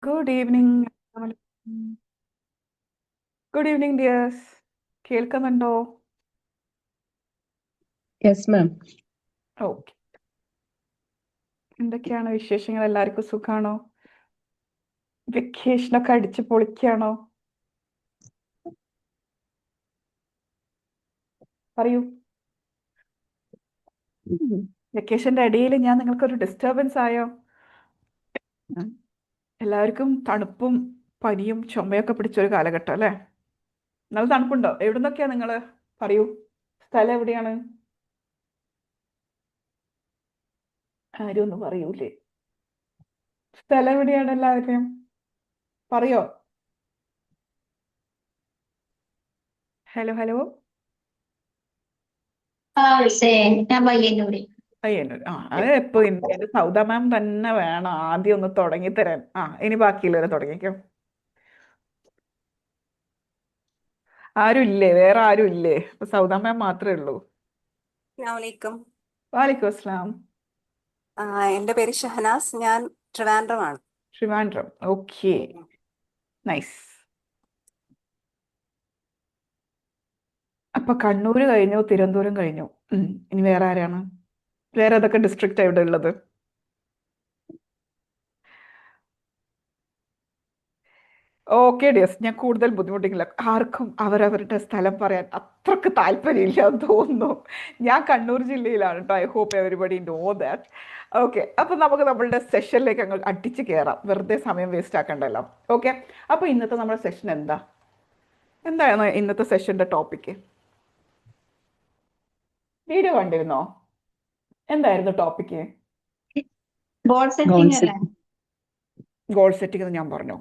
Good evening. Good evening dears. കേൾക്കുന്നുണ്ടോ? Yes ma'am. Okay. എന്തൊക്കെയാണ് വിശേഷങ്ങൾ? എല്ലാവർക്കും സുഖാണോ? വെക്കേഷനൊക്കെ അടിച്ച് പൊളിക്കാണോ? പറയൂ. വെക്കേഷന്റെ ഇടയിൽ ഞാൻ നിങ്ങൾക്കൊരു ഡിസ്റ്റർബൻസ് ആയോ? ഉം. എല്ലാവർക്കും തണുപ്പും പനിയും ചുമയൊക്കെ പിടിച്ചൊരു കാലഘട്ടം അല്ലേ? നല്ല തണുപ്പുണ്ടോ? എവിടുന്നൊക്കെയാ നിങ്ങൾ? പറയൂ. സ്ഥലം എവിടെയാണ്? ആരും ഒന്നും പറയൂലേ? സ്ഥലം എവിടെയാണ് എല്ലാവരും? പറയോ? Hello hello. ആ മിസ്സേ, ഞാൻ പയ്യന്നൂര്. പയ്യന്നൂർ. അത് എപ്പോ എന്റെ സൗദ മാം തന്നെ വേണം ആദ്യം ഒന്ന് തുടങ്ങി തരാൻ. ഇനി ബാക്കിയുള്ളവരെ തുടങ്ങിക്കോ. ആരും ഇല്ലേ? വേറെ ആരും ഇല്ലേ? ഇപ്പൊ സൗദ മാം മാത്രമേ ഉള്ളൂ. അസ്സലാമലൈക്കും. വാലിക്കും അസ്സലാം. എൻ്റെ പേര് ഷഹനാസ്. ഞാൻ ട്രിവാൻഡ്രമാണ്. ട്രിവാൻഡ്രം. ഓക്കെ. നൈസ്. അപ്പൊ കണ്ണൂര് കഴിഞ്ഞു, തിരുവനന്തപുരം കഴിഞ്ഞു. ഇനി വേറെ ആരാണ്? വേറെ ഏതൊക്കെ ഡിസ്ട്രിക്റ്റ് ഇവിടെ ഉള്ളത്? ഓക്കെ ഡിയസ്, ഞാൻ കൂടുതൽ ബുദ്ധിമുട്ടിക്കില്ല. ആർക്കും അവരവരുടെ സ്ഥലം പറയാൻ അത്രക്ക് താല്പര്യമില്ല എന്ന് തോന്നുന്നു. ഞാൻ കണ്ണൂർ ജില്ലയിലാണ് കേട്ടോ. I hope everybody know that. Okay, അപ്പോൾ നമുക്ക് നമ്മളുടെ സെഷനിലേക്ക് അങ്ങ് അടിച്ച് കയറാം. വെറുതെ സമയം വേസ്റ്റ് ആക്കണ്ടല്ലോ. ഓക്കെ, അപ്പോൾ ഇന്നത്തെ നമ്മുടെ സെഷൻ എന്താണ് ഇന്നത്തെ സെഷൻ്റെ ടോപ്പിക്ക്? വീഡിയോ കണ്ടിരുന്നോ? എന്തായിരുന്നു ടോപ്പിക്ക്? ഗോൾ ഗോൾ സെറ്റിംഗ് അല്ലേ? സെറ്റിംഗ്. ഗോൾ സെറ്റിംഗ് എന്ന് ഞാൻ പറഞ്ഞു?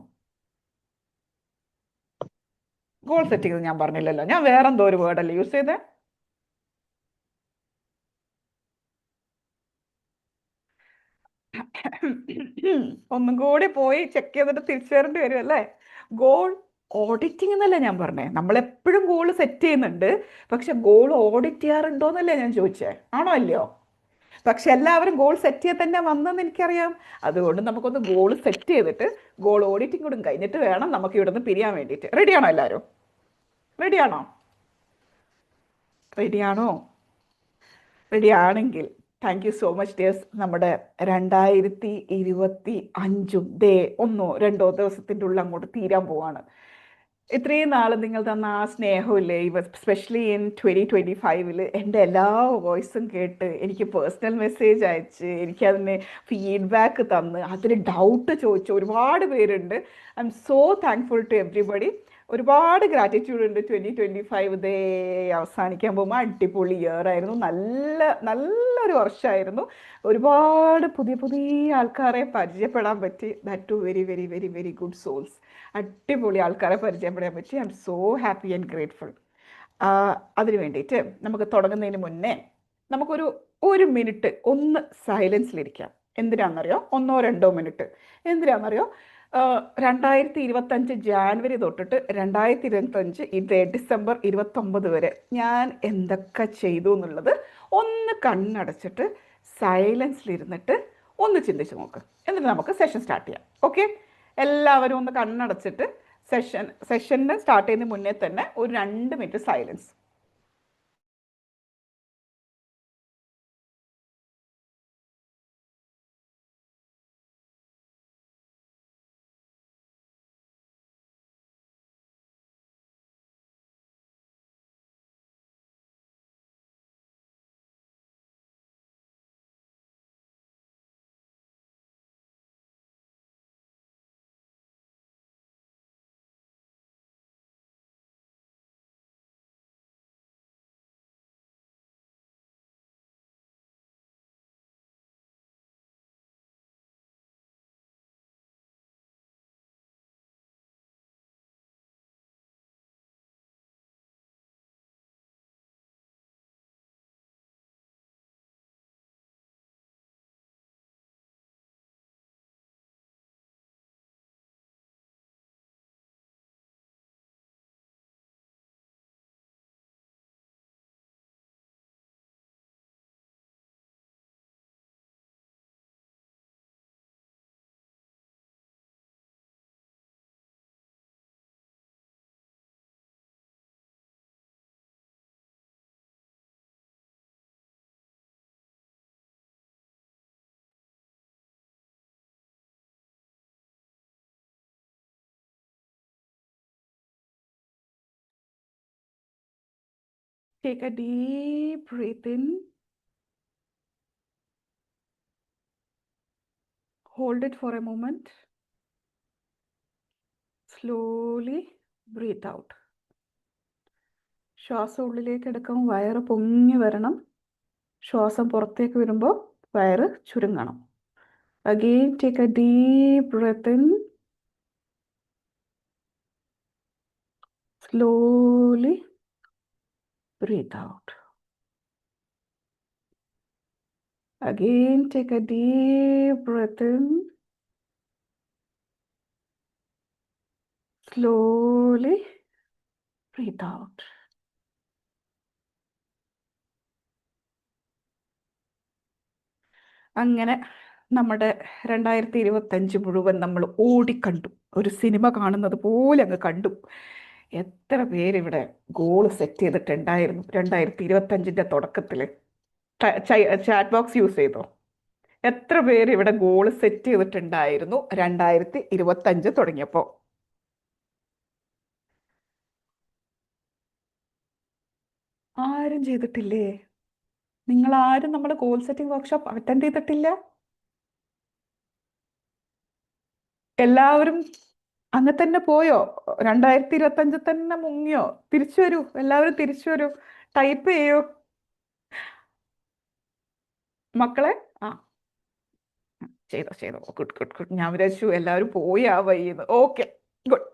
ഗോൾ സെറ്റിംഗ് എന്ന് ഞാൻ പറഞ്ഞില്ലല്ലോ. ഞാൻ വേറെന്തോ ഒരു വേർഡല്ലേ യൂസ് ചെയ്തേ? ഒന്നും കൂടി പോയി ചെക്ക് ചെയ്തിട്ട് തിരിച്ചു വരേണ്ടി വരും അല്ലേ? ഗോൾ ഓഡിറ്റിംഗ് എന്നല്ലേ ഞാൻ പറഞ്ഞേ? നമ്മളെപ്പോഴും ഗോൾ സെറ്റ് ചെയ്യുന്നുണ്ട്, പക്ഷെ ഗോൾ ഓഡിറ്റ് ചെയ്യാറുണ്ടോ എന്നല്ലേ ഞാൻ ചോദിച്ചേ? ആണോ അല്ലയോ? പക്ഷെ എല്ലാവരും ഗോൾ സെറ്റ് ചെയ്യാൻ തന്നെ വന്നെന്ന് എനിക്കറിയാം. അതുകൊണ്ട് നമുക്കൊന്ന് ഗോൾ സെറ്റ് ചെയ്തിട്ട് ഗോൾ ഓഡിറ്റിംഗ് കൂടെ കഴിഞ്ഞിട്ട് വേണം നമുക്ക് ഇവിടുന്ന് പിരിയാൻ വേണ്ടിയിട്ട്. റെഡിയാണോ എല്ലാവരും? റെഡിയാണോ? റെഡിയാണോ? റെഡിയാണെങ്കിൽ thank you so much dears. നമ്മുടെ 2025 ഒന്നോ രണ്ടോ ദിവസത്തിൻ്റെ ഉള്ളിൽ അങ്ങോട്ട് തീരാൻ പോവാണ്. ഇത്രയും നാൾ നിങ്ങൾ തന്ന ആ സ്നേഹമില്ലേ, സ്പെഷ്യലി ഇൻ 2025 എൻ്റെ എല്ലാ വോയിസും കേട്ട് എനിക്ക് പേഴ്സണൽ മെസ്സേജ് അയച്ച് എനിക്കതിന് ഫീഡ്ബാക്ക് തന്ന് അതിന് ഡൗട്ട് ചോദിച്ച ഒരുപാട് പേരുണ്ട്. I am so thankful to everybody. ഒരുപാട് ഗ്രാറ്റിറ്റ്യൂഡ് ഉണ്ട്. 2025 അവസാനിക്കാൻ പോകുമ്പോൾ അടിപൊളി ഇയർ ആയിരുന്നു. നല്ലൊരു വർഷമായിരുന്നു. ഒരുപാട് പുതിയ പുതിയ ആൾക്കാരെ പരിചയപ്പെടാൻ പറ്റി. That too very very very very good souls. അടിപൊളി ആൾക്കാരെ പരിചയപ്പെടാൻ പറ്റി. I am so happy and grateful. അതിന് വേണ്ടിയിട്ട് നമുക്ക് തുടങ്ങുന്നതിന് മുന്നേ ഒരു മിനിറ്റ് ഒന്ന് സൈലൻസിലിരിക്കാം. എന്തിനാണെന്നറിയോ? ഒന്നോ രണ്ടോ മിനിറ്റ്. എന്തിനാണെന്നറിയോ? 2025 ജാനുവരി തൊട്ടിട്ട് 2025 ഡിസംബർ 29 വരെ ഞാൻ എന്തൊക്കെ ചെയ്തു എന്നുള്ളത് ഒന്ന് കണ്ണടച്ചിട്ട് സൈലൻസിലിരുന്നിട്ട് ഒന്ന് ചിന്തിച്ച് നോക്ക്. എന്നിട്ട് നമുക്ക് സെഷൻ സ്റ്റാർട്ട് ചെയ്യാം. ഓക്കെ, എല്ലാവരും ഒന്ന് കണ്ണടച്ചിട്ട് സെഷന് സ്റ്റാർട്ട് ചെയ്യുന്നതിന് മുന്നേ തന്നെ ഒരു 2 minute silence. Take a deep breath in. Hold it for a moment. Slowly breathe out. ശ്വാസം ഉള്ളിലേക്ക് എടുക്കുമ്പോൾ വയറ് പൊങ്ങി വരണം. ശ്വാസം പുറത്തേക്ക് വരുമ്പോൾ വയറ് ചുരുങ്ങണം. Again, take a deep breath in. Slowly breathe out. Again, take a deep breath in. Slowly breathe out. അങ്ങനെ നമ്മുടെ 2025 മുഴുവൻ നമ്മൾ ഓടിക്കണ്ടു. ഒരു സിനിമ കാണുന്നത് പോലെ അങ്ങ് കണ്ടു. എത്ര പേരിവിടെ ഗോൾ സെറ്റ് ചെയ്തിട്ടുണ്ടായിരുന്നു 2025ൻ്റെ തുടക്കത്തിൽ? ചാറ്റ് ബോക്സ് യൂസ് ചെയ്തോ? എത്ര പേര് ഇവിടെ ഗോൾ സെറ്റ് ചെയ്തിട്ടുണ്ടായിരുന്നു 2025 തുടങ്ങിയപ്പോൾ? ആരും ചെയ്തിട്ടില്ലേ? നിങ്ങൾ ആരും നമ്മുടെ ഗോൾ സെറ്റിംഗ് വർക്ക്ഷോപ്പ് അറ്റൻഡ് ചെയ്തിട്ടില്ല? എല്ലാവരും അങ്ങ് തന്നെ പോയോ? 2025 തന്നെ മുങ്ങിയോ? തിരിച്ചു വരൂ, എല്ലാവരും തിരിച്ചു വരൂ, ടൈപ്പ് ചെയ്യൂ മക്കളെ. ആ, ചെയ്തോ ചെയ്തോ, ഗുഡ് ഗുഡ് ഗുഡ്. ഞാൻ വിചാരിച്ചു എല്ലാവരും പോയി ആ വഴിന്ന്. Okay, good.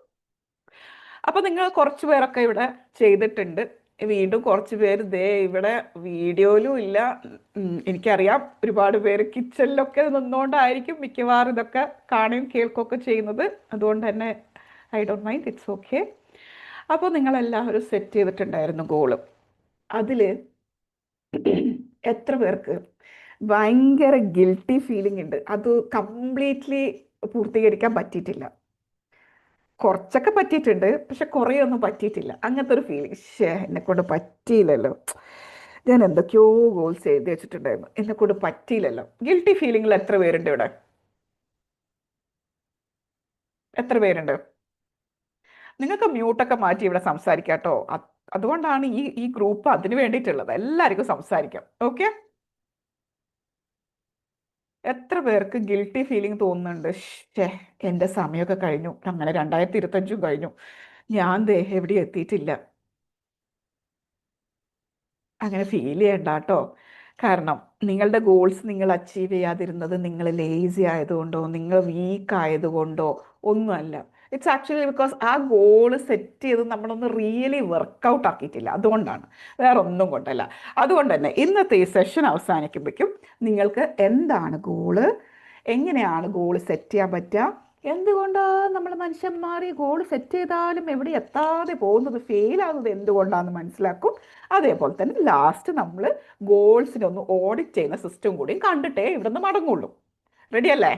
അപ്പൊ നിങ്ങൾ കുറച്ച് പേരൊക്കെ ഇവിടെ ചെയ്തിട്ടുണ്ട്. വീണ്ടും കുറച്ച് പേര് ദേ ഇവിടെ വീഡിയോയിലും ഇല്ല. എനിക്കറിയാം ഒരുപാട് പേര് കിച്ചണിലൊക്കെ നിന്നുകൊണ്ടായിരിക്കും മിക്കവാറും ഇതൊക്കെ കാണുകയും കേൾക്കുകയൊക്കെ ചെയ്യുന്നത്. അതുകൊണ്ട് തന്നെ I don't mind, it's okay. അപ്പോൾ നിങ്ങളെല്ലാവരും സെറ്റ് ചെയ്തിട്ടുണ്ടായിരുന്നു ഗോള്. അതിൽ എത്ര പേർക്ക് ഭയങ്കര ഗിൽട്ടി ഫീലിംഗ് ഉണ്ട്? അത് കംപ്ലീറ്റ്ലി പൂർത്തീകരിക്കാൻ പറ്റിയിട്ടില്ല. കുറച്ചൊക്കെ പറ്റിയിട്ടുണ്ട്, പക്ഷെ കുറേയൊന്നും പറ്റിയിട്ടില്ല. അങ്ങനത്തെ ഒരു ഫീലിംഗ്, എന്നെ കൊണ്ട് പറ്റിയില്ലല്ലോ, ഞാൻ എന്തൊക്കെയോ ഗോൾസ് എഴുതി വെച്ചിട്ടുണ്ടായിരുന്നു, എന്നെ കൊണ്ട് പറ്റിയില്ലല്ലോ. ഗിൽട്ടി ഫീലിംഗിൽ എത്ര പേരുണ്ട് ഇവിടെ? എത്ര പേരുണ്ട്? നിങ്ങൾക്ക് മ്യൂട്ടൊക്കെ മാറ്റി ഇവിടെ സംസാരിക്കാം കേട്ടോ. അതുകൊണ്ടാണ് ഈ ഗ്രൂപ്പ് അതിന് വേണ്ടിയിട്ടുള്ളത്. എല്ലാവർക്കും സംസാരിക്കാം, ഓക്കെ? എത്ര പേർക്ക് ഗിൽട്ടി ഫീലിംഗ് തോന്നുന്നുണ്ട്? എൻ്റെ സമയമൊക്കെ കഴിഞ്ഞു, അങ്ങനെ 2025 കഴിഞ്ഞു, ഞാൻ ദേ എവിടെയും എത്തിയിട്ടില്ല? അങ്ങനെ ഫീൽ ചെയ്യണ്ട കേട്ടോ. കാരണം നിങ്ങളുടെ ഗോൾസ് നിങ്ങൾ അച്ചീവ് ചെയ്യാതിരുന്നത് നിങ്ങൾ ലേസി ആയതുകൊണ്ടോ നിങ്ങൾ വീക്ക് ആയതുകൊണ്ടോ ഒന്നുമല്ല. ഇറ്റ്സ് ആക്ച്വലി ബിക്കോസ് ആ ഗോള് സെറ്റ് ചെയ്ത് നമ്മളൊന്ന് റിയലി വർക്കൗട്ട് ആക്കിയിട്ടില്ല, അതുകൊണ്ടാണ്, വേറെ ഒന്നും കൊണ്ടല്ല. അതുകൊണ്ട് തന്നെ ഇന്നത്തെ ഈ സെഷൻ അവസാനിക്കുമ്പോഴേക്കും നിങ്ങൾക്ക് എന്താണ് ഗോള്, എങ്ങനെയാണ് ഗോള് സെറ്റ് ചെയ്യാൻ പറ്റുക, എന്തുകൊണ്ടാണ് നമ്മൾ മനുഷ്യന്മാർ ഈ ഗോൾ സെറ്റ് ചെയ്താലും എവിടെ എത്താതെ പോകുന്നത്, ഫെയിൽ ആകുന്നത് എന്തുകൊണ്ടാണെന്ന് മനസ്സിലാക്കും. അതേപോലെ തന്നെ ലാസ്റ്റ് നമ്മൾ ഗോൾസിനെ ഒന്ന് ഓഡിറ്റ് ചെയ്യുന്ന സിസ്റ്റം കൂടിയും കണ്ടിട്ടേ ഇവിടെ നിന്ന് മടങ്ങുള്ളൂ. റെഡിയല്ലേ?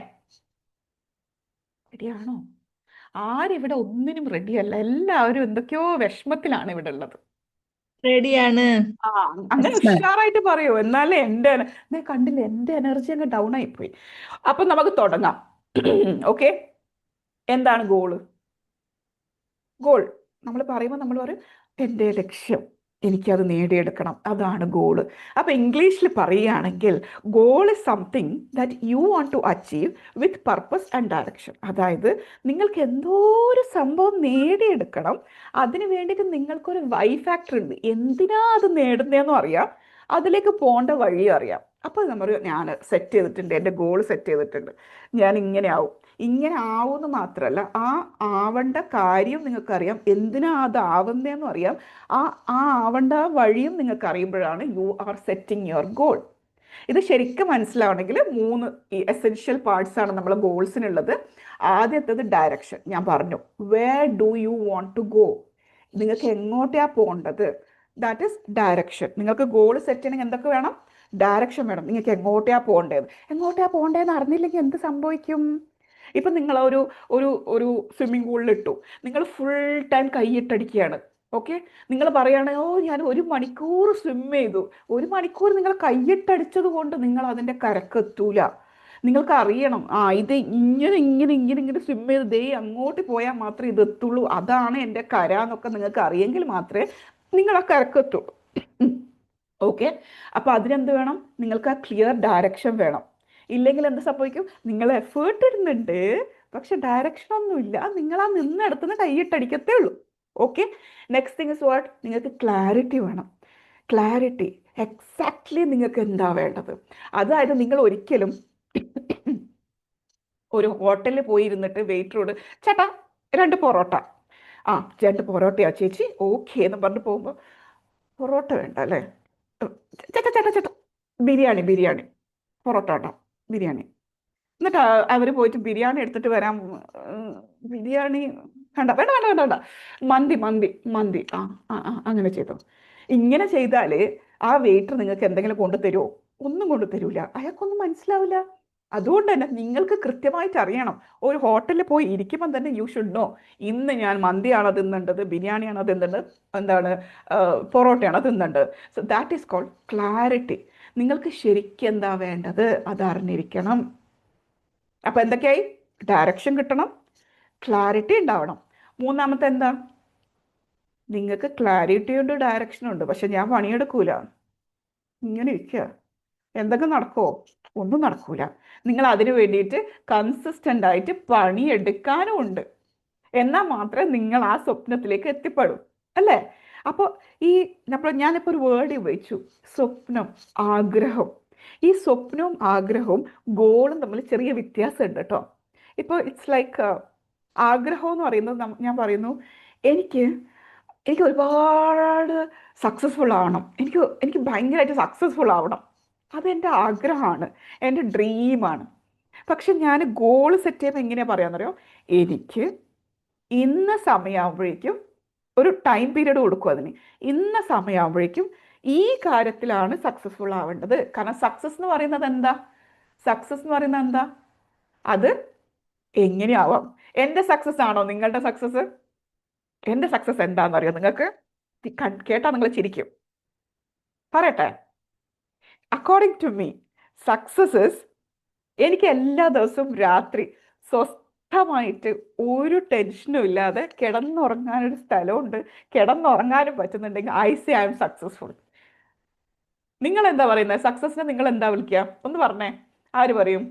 റെഡിയാണോ? ആരിവിടെ ഒന്നിനും റെഡിയല്ല, എല്ലാവരും എന്തൊക്കെയോ വിഷമത്തിലാണ് ഇവിടെ ഉള്ളത്. റെഡിയാണ്. ആ, അങ്ങനെ ഉഷാറായിട്ട് പറയൂ, എന്നാലേ കണ്ടില്ല, എൻ്റെ എനർജി അങ്ങ് ഡൗൺ ആയിപ്പോയി. അപ്പൊ നമുക്ക് തുടങ്ങാം. ഓക്കെ, എന്താണ് ഗോള്? ഗോൾ നമ്മൾ പറയുമ്പോൾ നമ്മൾ പറയും എൻ്റെ ലക്ഷ്യം, എനിക്കത് നേടിയെടുക്കണം, അതാണ് ഗോള്. അപ്പോൾ ഇംഗ്ലീഷിൽ പറയുകയാണെങ്കിൽ goal is something that you want to achieve with purpose and direction. അതായത് നിങ്ങൾക്ക് എന്തോ ഒരു സംഭവം നേടിയെടുക്കണം, അതിന് വേണ്ടിയിട്ട് നിങ്ങൾക്കൊരു വൈ ഫാക്ടർ ഉണ്ട്. എന്തിനാ അത് നേടുന്നതെന്നും അറിയാം, അതിലേക്ക് പോകേണ്ട വഴിയും അറിയാം. അപ്പോൾ നമ്മൾ ഞാൻ സെറ്റ് ചെയ്തിട്ടുണ്ട്, എൻ്റെ ഗോൾ സെറ്റ് ചെയ്തിട്ടുണ്ട്, ഞാൻ ഇങ്ങനെ ആവും. ഇങ്ങനെ ആവുമെന്ന് മാത്രമല്ല, ആ ആവേണ്ട കാര്യം നിങ്ങൾക്കറിയാം, എന്തിനാ അത് ആവുന്നതെന്നും അറിയാം, ആ ആവേണ്ട വഴിയും നിങ്ങൾക്ക് അറിയുമ്പോഴാണ് you are setting your goal. ഇത് ശരിക്കും മനസ്സിലാവണമെങ്കിൽ 3 എസെൻഷ്യൽ പാർട്സ് ആണ് നമ്മളെ ഗോൾസിനുള്ളത്. ആദ്യത്തേത് ഡയറക്ഷൻ. ഞാൻ പറഞ്ഞു, where do you want to go, നിങ്ങൾക്ക് എങ്ങോട്ടാണ് പോകേണ്ടത്, ദാറ്റ് ഈസ് ഡയറക്ഷൻ. നിങ്ങൾക്ക് ഗോൾ സെറ്റ് ചെയ്യണമെങ്കിൽ എന്തൊക്കെ വേണം? ഡയറക്ഷൻ വേണം. നിങ്ങൾക്ക് എങ്ങോട്ടാണ് പോകേണ്ടതെന്ന് അറിഞ്ഞില്ലെങ്കിൽ എന്ത് സംഭവിക്കും? ഇപ്പം നിങ്ങൾ ഒരു സ്വിമ്മിംഗ് പൂളിൽ ഇട്ടു, നിങ്ങൾ ഫുൾ ടൈം കൈയിട്ടടിക്കുകയാണ്. ഓക്കെ, നിങ്ങൾ പറയുകയാണ്, ഞാൻ 1 മണിക്കൂർ സ്വിം ചെയ്തു. 1 മണിക്കൂർ നിങ്ങൾ കൈയിട്ടടിച്ചത് കൊണ്ട് നിങ്ങൾ അതിൻ്റെ കരക്കെത്തൂല. നിങ്ങൾക്ക് അറിയണം, ഇത് ഇങ്ങനെ സ്വിം ചെയ്ത് ദേ അങ്ങോട്ട് പോയാൽ മാത്രമേ ഇത് എത്തുള്ളൂ, അതാണ് എൻ്റെ കര എന്നൊക്കെ നിങ്ങൾക്ക് അറിയെങ്കിൽ മാത്രമേ നിങ്ങൾ ആ കരക്കെത്തുള്ളൂ. ഓക്കെ. അപ്പോൾ അതിനെന്ത് വേണം? നിങ്ങൾക്ക് ആ ക്ലിയർ ഡയറക്ഷൻ വേണം. ഇല്ലെങ്കിൽ എന്ത് സംഭവിക്കും? നിങ്ങൾ എഫേർട്ട് ഇടുന്നുണ്ട്, പക്ഷെ ഡയറക്ഷൻ ഒന്നുമില്ല. നിങ്ങൾ ആ നിന്നിടത്തുനിന്ന് കൈയിട്ടടിക്കത്തേ ഉള്ളൂ. Okay. Next thing is what? നിങ്ങൾക്ക് ക്ലാരിറ്റി വേണം. ക്ലാരിറ്റി, എക്സാക്ട്ലി നിങ്ങൾക്ക് എന്താ വേണ്ടത്. അതായത് നിങ്ങൾ ഒരിക്കലും ഒരു ഹോട്ടലിൽ പോയി ഇരുന്നിട്ട് വെയിറ്ററോട് ചേട്ടാ 2 പൊറോട്ട, ആ 2 പൊറോട്ടയാ ചേച്ചി, ഓക്കെ എന്ന് പറഞ്ഞിട്ട് പോകുമ്പോൾ പൊറോട്ട വേണ്ട അല്ലേ, ചേട്ടാ ചേട്ടാ ചേട്ടാ ബിരിയാണി ബിരിയാണി, പൊറോട്ട വേണ്ട ബിരിയാണി. എന്നിട്ട് അവർ പോയിട്ട് ബിരിയാണി എടുത്തിട്ട് വരാം. ബിരിയാണി വേണ്ട വേണ്ട വേണ്ട വേണ്ട വേണ്ട, മന്തി മന്തി മന്തി, ആ ആ ആ അങ്ങനെ ചെയ്തോ. ഇങ്ങനെ ചെയ്താൽ ആ വെയിറ്റർ നിങ്ങൾക്ക് എന്തെങ്കിലും കൊണ്ടു തരുമോ? ഒന്നും കൊണ്ടു തരൂല, അയാൾക്കൊന്നും മനസ്സിലാവില്ല. അതുകൊണ്ട് തന്നെ നിങ്ങൾക്ക് കൃത്യമായിട്ട് അറിയണം. ഒരു ഹോട്ടലിൽ പോയി ഇരിക്കുമ്പോൾ തന്നെ യു ഷുഡ് നോ, ഇന്ന് ഞാൻ മന്തിയാണോ തിന്നേണ്ടത്, ബിരിയാണിയാണോ തിന്നേണ്ടത്, എന്താണ് പൊറോട്ടയാണോ തിന്നേണ്ടത്. So that is called clarity. നിങ്ങൾക്ക് ശരിക്കും എന്താ വേണ്ടത് അതറിഞ്ഞിരിക്കണം. അപ്പം എന്തൊക്കെയായി? ഡയറക്ഷൻ കിട്ടണം, ക്ലാരിറ്റി ഉണ്ടാവണം. മൂന്നാമത്തെ എന്താ? നിങ്ങൾക്ക് ക്ലാരിറ്റി ഉണ്ട്, ഡയറക്ഷൻ ഉണ്ട്, പക്ഷെ ഞാൻ പണിയെടുക്കൂല, ഇങ്ങനെ ഇരിക്കുക, എന്തൊക്കെ നടക്കുമോ? ഒന്നും നടക്കൂല. നിങ്ങൾ അതിന് വേണ്ടിയിട്ട് കൺസിസ്റ്റൻ്റ് ആയിട്ട് പണിയെടുക്കാനും ഉണ്ട്. എന്നാൽ മാത്രമേ നിങ്ങൾ ആ സ്വപ്നത്തിലേക്ക് എത്തിപ്പെടൂ, അല്ലേ? അപ്പോൾ ഈ ഞാനിപ്പോൾ ഒരു വേർഡ് ഉപയോഗിച്ചു, സ്വപ്നം, ആഗ്രഹം. ഈ സ്വപ്നവും ആഗ്രഹവും ഗോളും തമ്മിൽ ചെറിയ വ്യത്യാസമുണ്ട് കേട്ടോ. ഇപ്പോൾ ഇറ്റ്സ് ലൈക്ക് ആഗ്രഹം എന്ന് പറയുന്നത് ഞാൻ പറയുന്നു, എനിക്ക് എനിക്ക് ഒരുപാട് സക്സസ്ഫുൾ ആവണം, എനിക്ക് ഭയങ്കരമായിട്ട് സക്സസ്ഫുൾ ആവണം, അതെൻ്റെ ആഗ്രഹമാണ്, എൻ്റെ ഡ്രീമാണ്. പക്ഷെ ഞാൻ ഗോൾ സെറ്റ് ചെയ്യുമ്പോൾ എങ്ങനെയാണ് പറയാമെന്നറിയോ? എനിക്ക് ഇന്ന സമയമാകുമ്പോഴേക്കും ഒരു ടൈം പീരീഡ് കൊടുക്കും അതിന്. ഇന്ന സമയമാകുമ്പോഴേക്കും ഈ കാര്യത്തിലാണ് സക്സസ്ഫുൾ ആവേണ്ടത്. കാരണം സക്സസ് എന്ന് പറയുന്നത് എന്താ? സക്സസ് എന്ന് പറയുന്നത് എന്താ? അത് എങ്ങനെയാവാം? എൻ്റെ സക്സസ് ആണോ നിങ്ങളുടെ സക്സസ്? എൻ്റെ സക്സസ് എന്താണെന്നറിയോ നിങ്ങൾക്ക്? കേട്ടാൽ നിങ്ങൾ ചിരിക്കും. പറയട്ടെ. അക്കോർഡിംഗ് ടു മീ, സക്സസ് എനിക്ക് എല്ലാ ദിവസവും രാത്രി സ്വസ്ഥമായിട്ട് ഒരു ടെൻഷനും ഇല്ലാതെ കിടന്നുറങ്ങാനൊരു സ്ഥലമുണ്ട്, കിടന്നുറങ്ങാനും പറ്റുന്നുണ്ടെങ്കിൽ I say I M successful. നിങ്ങൾ എന്താ പറയുന്നത്? സക്സസിനെ നിങ്ങൾ എന്താ വിളിക്കുക? ഒന്ന് പറഞ്ഞേ. ആര് പറയും?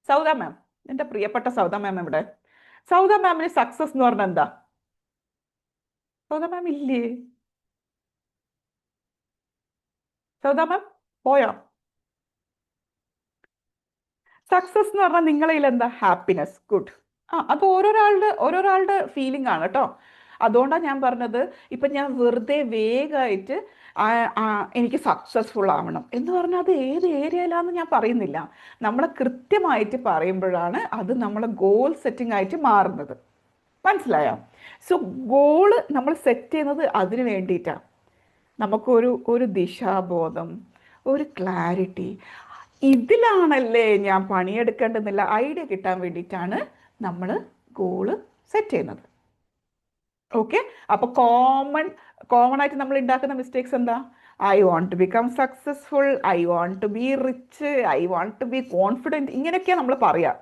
സൗദ മാം, എൻ്റെ പ്രിയപ്പെട്ട സൗദ മാം ഇവിടെ. സൗദ മാമിന് സക്സസ് എന്ന് പറഞ്ഞാൽ എന്താ? സൗദ മാം ഇല്ലേ? സൗദ മാം പോയോ? സക്സസ് എന്ന് പറഞ്ഞാൽ നിങ്ങളിൽ എന്താ? Happiness, good. അത് ഓരോരാളുടെ ഫീലിംഗ് ആണ് കേട്ടോ. അതുകൊണ്ടാണ് ഞാൻ പറഞ്ഞത്, ഇപ്പം ഞാൻ വെറുതെ വേഗമായിട്ട് എനിക്ക് സക്സസ്ഫുൾ ആവണം എന്ന് പറഞ്ഞാൽ അത് ഏത് ഏരിയയിലാണെന്ന് ഞാൻ പറയുന്നില്ല. നമ്മളെ കൃത്യമായിട്ട് പറയുമ്പോഴാണ് അത് നമ്മളെ ഗോൾ സെറ്റിംഗ് ആയിട്ട് മാറുന്നത്. മനസ്സിലായോ? സോ ഗോള് നമ്മൾ സെറ്റ് ചെയ്യുന്നത് അതിന് വേണ്ടിയിട്ടാണ്. നമുക്കൊരു ദിശാബോധം, ഒരു ക്ലാരിറ്റി, ഇതിലാണല്ലേ ഞാൻ പണിയെടുക്കേണ്ടെന്നുള്ള ഐഡിയ കിട്ടാൻ വേണ്ടിയിട്ടാണ് നമ്മൾ ഗോള് സെറ്റ് ചെയ്യുന്നത്. ഓക്കെ. അപ്പോൾ കോമൺ ആയിട്ട് നമ്മൾ ഉണ്ടാക്കുന്ന മിസ്റ്റേക്സ് എന്താ? I want to become successful, I want to be rich, I want to be confident, ഇങ്ങനെയൊക്കെയാണ് നമ്മൾ പറയുക.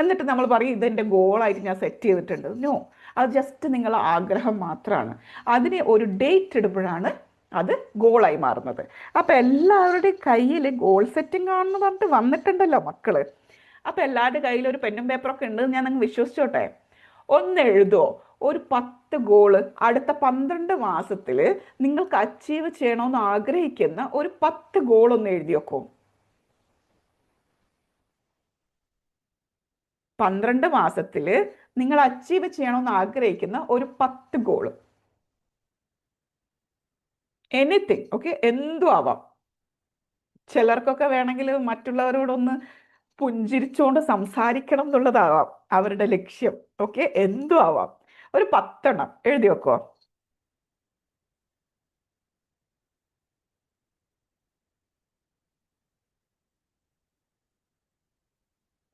എന്നിട്ട് നമ്മൾ പറയും ഇതെൻ്റെ ഗോളായിട്ട് ഞാൻ സെറ്റ് ചെയ്തിട്ടുണ്ട്. നോ, അത് ജസ്റ്റ് നിങ്ങളുടെ ആഗ്രഹം മാത്രമാണ്. അതിന് ഒരു ഡേറ്റ് ഇടുമ്പോഴാണ് അത് ഗോളായി മാറുന്നത്. അപ്പം എല്ലാവരുടെയും കയ്യിൽ ഗോൾ സെറ്റിംഗ് ആണെന്ന് പറഞ്ഞിട്ട് വന്നിട്ടുണ്ടല്ലോ മക്കള്. അപ്പം എല്ലാവരുടെ കയ്യിൽ ഒരു പെന്നും പേപ്പറൊക്കെ ഉണ്ട്, ഞാൻ അങ്ങ് വിശ്വസിച്ചോട്ടെ. ഒന്ന് എഴുതുമോ? ഒരു 10 ഗോള് അടുത്ത 12 മാസത്തിൽ നിങ്ങൾക്ക് അച്ചീവ് ചെയ്യണമെന്ന് ആഗ്രഹിക്കുന്ന ഒരു 10 ഗോൾ ഒന്ന് എഴുതി വെക്കും. 12 മാസത്തിൽ നിങ്ങൾ അച്ചീവ് ചെയ്യണമെന്ന് ആഗ്രഹിക്കുന്ന ഒരു 10 ഗോള്, എനിത്തിങ്. ഓക്കെ, എന്തും ആവാം. ചിലർക്കൊക്കെ വേണമെങ്കിൽ മറ്റുള്ളവരോടൊന്ന് പുഞ്ചിരിച്ചുകൊണ്ട് സംസാരിക്കണം എന്നുള്ളതാവാം അവരുടെ ലക്ഷ്യം. ഓക്കെ, എന്തും ആവാം. ഒരു 10 എണ്ണം എഴുതി വെക്കോ.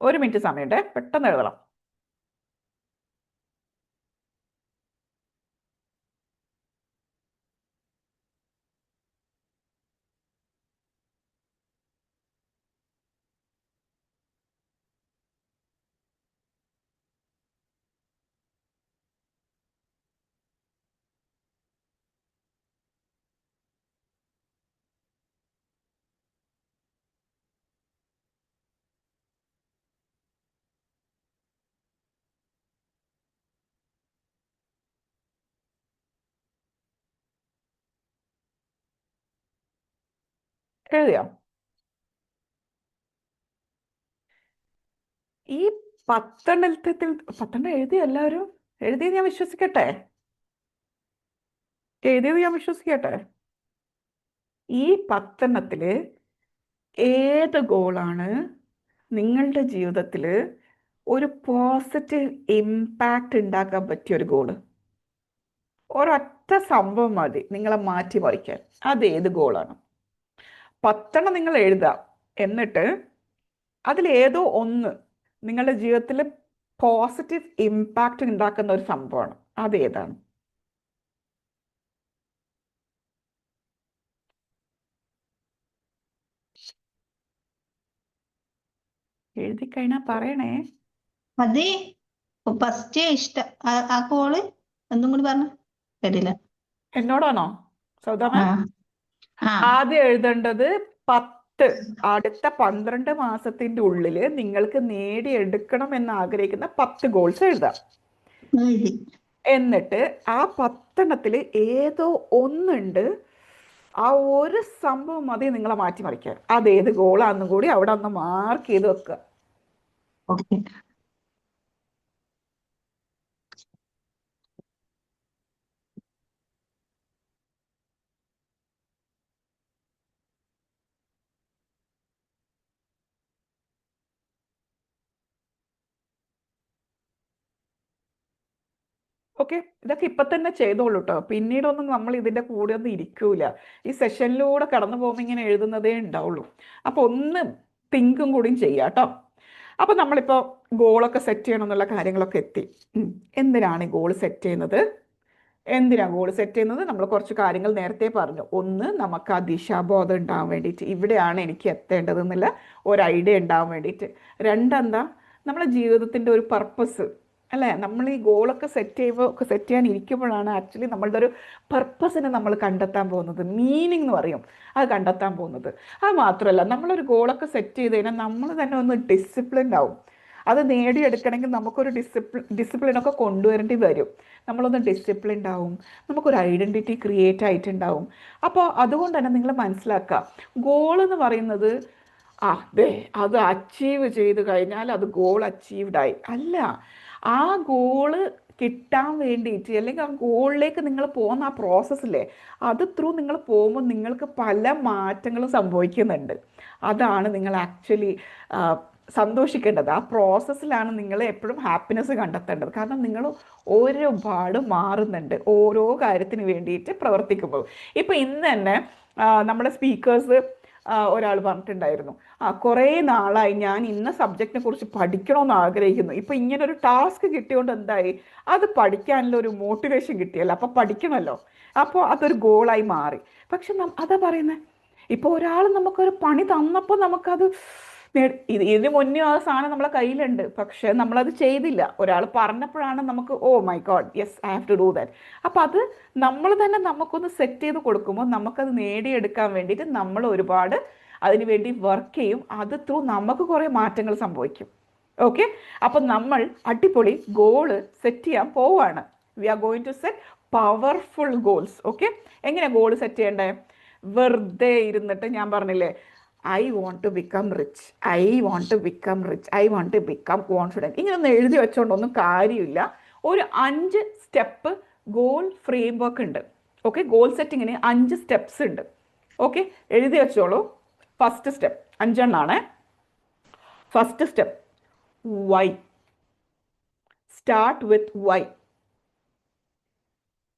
ഒരു മിനിറ്റ് സമയമുണ്ടേ, പെട്ടെന്ന് എഴുതണം. എഴുതിയോ? ഈ പത്തെണ്ണം എഴുതിയോ എല്ലാവരും? എഴുതിയത് ഞാൻ വിശ്വസിക്കട്ടെ? എഴുതിയത് ഞാൻ വിശ്വസിക്കട്ടെ? ഈ 10 ഏത് ഗോളാണ് നിങ്ങളുടെ ജീവിതത്തിൽ ഒരു പോസിറ്റീവ് ഇമ്പാക്റ്റ് ഉണ്ടാക്കാൻ പറ്റിയ ഒരു ഗോള്? ഒരൊറ്റ സംഭവം മതി നിങ്ങളെ മാറ്റിമറിക്കാൻ. അതേത് ഗോളാണ്? 10 നിങ്ങൾ എഴുതാം. എന്നിട്ട് അതിലേതോ ഒന്ന് നിങ്ങളുടെ ജീവിതത്തിൽ പോസിറ്റീവ് ഇമ്പാക്റ്റ് ഉണ്ടാക്കുന്ന ഒരു സംഭവമാണ്. അതേതാണ്? എഴുതി കഴിഞ്ഞാൽ പറയണേ. അത് ഫസ്റ്റ് ഇഷ്ടം ആ കോള് ഒന്നും കൂടി പറഞ്ഞു കേട്ടില്ല. എന്നോടാണോ സൗദാമ? ആ ആ ആദ്യം എഴുതേണ്ടത് 10 അടുത്ത 12 മാസത്തിന്റെ ഉള്ളിൽ നിങ്ങൾക്ക് നേടിയെടുക്കണം എന്ന് ആഗ്രഹിക്കുന്ന 10 ഗോൾസ് എഴുതാം. എഴുതി. എന്നിട്ട് ആ 10 ഏതോ ഒന്നുണ്ട്, ആ ഒരു സംഭവം മതി നിങ്ങളെ മാറ്റിമറിക്കാൻ. അതേത് ഗോളാന്നും കൂടി അവിടെ ഒന്ന് മാർക്ക് ചെയ്ത് വെക്കുക. ഓക്കെ. ഓക്കെ, ഇതൊക്കെ ഇപ്പൊ തന്നെ ചെയ്തോളൂ കേട്ടോ. പിന്നീടൊന്നും നമ്മൾ ഇതിന്റെ കൂടെ ഒന്നും ഇരിക്കൂല. ഈ സെഷനിലൂടെ കടന്നു പോകുമ്പോൾ ഇങ്ങനെ എഴുതുന്നതേ ഉണ്ടാവുള്ളൂ. അപ്പൊ ഒന്ന് തിങ്കും കൂടിയും ചെയ്യാം കേട്ടോ. അപ്പൊ നമ്മളിപ്പോ ഗോളൊക്കെ സെറ്റ് ചെയ്യണം എന്നുള്ള കാര്യങ്ങളൊക്കെ എത്തി. എന്തിനാണ് ഈ ഗോൾ സെറ്റ് ചെയ്യുന്നത്? നമ്മൾ കുറച്ച് കാര്യങ്ങൾ നേരത്തെ പറഞ്ഞു. ഒന്ന്, നമുക്ക് ആ ദിശാബോധം ഉണ്ടാവാൻ വേണ്ടിയിട്ട്, ഇവിടെയാണ് എനിക്ക് എത്തേണ്ടത് എന്നുള്ള ഒരു ഐഡിയ ഉണ്ടാവാൻ വേണ്ടിയിട്ട്. രണ്ടെന്താ, നമ്മളെ ജീവിതത്തിൻ്റെ ഒരു പർപ്പസ് അല്ലേ? നമ്മൾ ഈ ഗോളൊക്കെ സെറ്റ് ചെയ്യാൻ ഇരിക്കുമ്പോഴാണ് ആക്ച്വലി നമ്മളുടെ ഒരു പർപ്പസിനെ നമ്മൾ കണ്ടെത്താൻ പോകുന്നത്. മീനിങ് എന്ന് പറയും, അത് കണ്ടെത്താൻ പോകുന്നത്. അത് മാത്രമല്ല, നമ്മളൊരു ഗോളൊക്കെ സെറ്റ് ചെയ്ത് കഴിഞ്ഞാൽ നമ്മൾ തന്നെ ഒന്ന് ഡിസിപ്ലിൻഡ് ആവും. അത് നേടിയെടുക്കണമെങ്കിൽ നമുക്കൊരു ഡിസിപ്ലിനൊക്കെ കൊണ്ടുവരേണ്ടി വരും. നമ്മളൊന്ന് ഡിസിപ്ലിൻഡ് ആവും, നമുക്കൊരു ഐഡൻറ്റിറ്റി ക്രിയേറ്റ് ആയിട്ടുണ്ടാവും. അപ്പോൾ അതുകൊണ്ട് തന്നെ നിങ്ങൾ മനസ്സിലാക്കുക, ഗോൾ എന്ന് പറയുന്നത് അത് അച്ചീവ് ചെയ്ത് കഴിഞ്ഞാൽ അത് ഗോൾ അച്ചീവ്ഡായി അല്ല. ആ ഗോള് കിട്ടാൻ വേണ്ടിയിട്ട്, അല്ലെങ്കിൽ ആ ഗോളിലേക്ക് നിങ്ങൾ പോകുന്ന ആ പ്രോസസ്സില്ലേ, അത് ത്രൂ നിങ്ങൾ പോകുമ്പോൾ നിങ്ങൾക്ക് പല മാറ്റങ്ങളും സംഭവിക്കുന്നുണ്ട്. അതാണ് നിങ്ങൾ ആക്ച്വലി സന്തോഷിക്കേണ്ടത്. ആ പ്രോസസ്സിലാണ് നിങ്ങൾ എപ്പോഴും ഹാപ്പിനെസ് കണ്ടെത്തേണ്ടത്. കാരണം നിങ്ങൾ ഒരുപാട് മാറുന്നുണ്ട് ഓരോ കാര്യത്തിന് വേണ്ടിയിട്ട് പ്രവർത്തിക്കുമ്പോൾ. ഇപ്പം ഇന്ന് തന്നെ നമ്മുടെ സ്പീക്കേഴ്സ് ഒരാൾ പറഞ്ഞിട്ടുണ്ടായിരുന്നു, കുറേ നാളായി ഞാൻ ഇന്ന സബ്ജക്റ്റിനെ കുറിച്ച് പഠിക്കണമെന്ന് ആഗ്രഹിക്കുന്നു. ഇപ്പം ഇങ്ങനൊരു ടാസ്ക് കിട്ടിയോണ്ട് എന്തായി, അത് പഠിക്കാനുള്ള ഒരു മോട്ടിവേഷൻ കിട്ടിയല്ലോ, അപ്പം പഠിക്കണമല്ലോ. അപ്പോൾ അതൊരു ഗോളായി മാറി. പക്ഷെ അതാ പറയുന്നത്, ഇപ്പോൾ ഒരാൾ നമുക്കൊരു പണി തന്നപ്പോൾ നമുക്കത് ഇതിന് മുന്നേ ആ സാധനം നമ്മളെ കയ്യിലുണ്ട്, പക്ഷെ നമ്മളത് ചെയ്തില്ല. ഒരാൾ പറഞ്ഞപ്പോഴാണ് നമുക്ക് oh my God, yes I have to do that. അപ്പം അത് നമ്മൾ തന്നെ നമുക്കൊന്ന് സെറ്റ് ചെയ്ത് കൊടുക്കുമ്പോൾ നമുക്കത് നേടിയെടുക്കാൻ വേണ്ടിയിട്ട് നമ്മൾ ഒരുപാട് അതിനുവേണ്ടി വർക്ക് ചെയ്യും. അത് ത്രൂ നമുക്ക് കുറേ മാറ്റങ്ങൾ സംഭവിക്കും. ഓക്കെ, അപ്പം നമ്മൾ അടിപൊളി ഗോള് സെറ്റ് ചെയ്യാൻ പോവാണ്. We are going to set powerful goals. Okay, എങ്ങനെ ഗോൾ സെറ്റ് ചെയ്യണ്ടേ? വെറുതെ ഇരുന്നിട്ട് ഞാൻ പറഞ്ഞില്ലേ, I want to become rich, I want to become rich, I want to become confident, ഇങ്ങനൊന്നും എഴുതി വെച്ചോണ്ടൊന്നും കാര്യമില്ല. ഒരു 5 സ്റ്റെപ്പ് ഗോൾ ഫ്രെയിം വർക്ക് ഉണ്ട്. ഓക്കെ, ഗോൾ സെറ്റിങ്ങിന് 5 സ്റ്റെപ്സ് ഉണ്ട്. ഓക്കെ, എഴുതി വെച്ചോളൂ. ഫസ്റ്റ് സ്റ്റെപ്പ് 5 എണ്ണാണ്. First step, why. Start with why.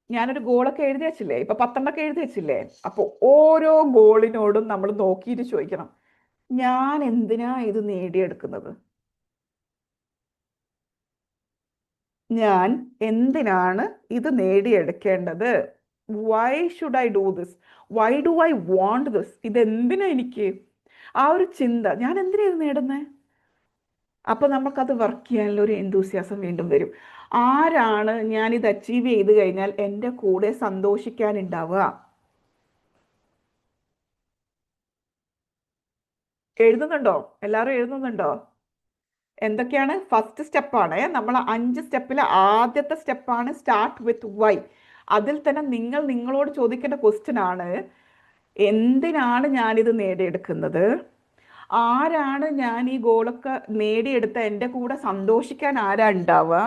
ഞാനൊരു ഗോളൊക്കെ എഴുതി വെച്ചില്ലേ, ഇപ്പൊ 10 എഴുതി വെച്ചില്ലേ? അപ്പോൾ ഓരോ ഗോളിനോടും നമ്മൾ നോക്കിയിട്ട് ചോദിക്കണം, ഞാൻ എന്തിനാ ഇത് നേടിയെടുക്കുന്നത്? ഞാൻ എന്തിനാണ് ഇത് നേടിയെടുക്കേണ്ടത്? Why should I do this? Why do I want this? ഇതെന്തിനാ എനിക്ക്? ആ ഒരു ചിന്ത, ഞാൻ എന്തിനാ ഇത് നേടുന്നത്? അപ്പോൾ നമുക്കത് വർക്ക് ചെയ്യാനുള്ള ഒരു എന്തൂസിയാസം വീണ്ടും വരും. ആരാണ് ഞാനിത് അച്ചീവ് ചെയ്ത് കഴിഞ്ഞാൽ എൻ്റെ കൂടെ സന്തോഷിക്കാനുണ്ടാവുക? എഴുതുന്നുണ്ടോ? എല്ലാവരും എഴുതുന്നുണ്ടോ? എന്തൊക്കെയാണ്? ഫസ്റ്റ് സ്റ്റെപ്പാണ്. നമ്മൾ 5 സ്റ്റെപ്പിൽ ആദ്യത്തെ സ്റ്റെപ്പാണ് സ്റ്റാർട്ട് വിത്ത് വൈ. അതിൽ തന്നെ നിങ്ങൾ നിങ്ങളോട് ചോദിക്കേണ്ട ക്വസ്റ്റ്യൻ ആണ്, എന്തിനാണ് ഞാനിത് നേടിയെടുക്കുന്നത്, ആരാണ് ഞാൻ ഈ ഗോളൊക്കെ നേടിയെടുത്ത എൻ്റെ കൂടെ സന്തോഷിക്കാൻ ആരാ ഉണ്ടാവുക,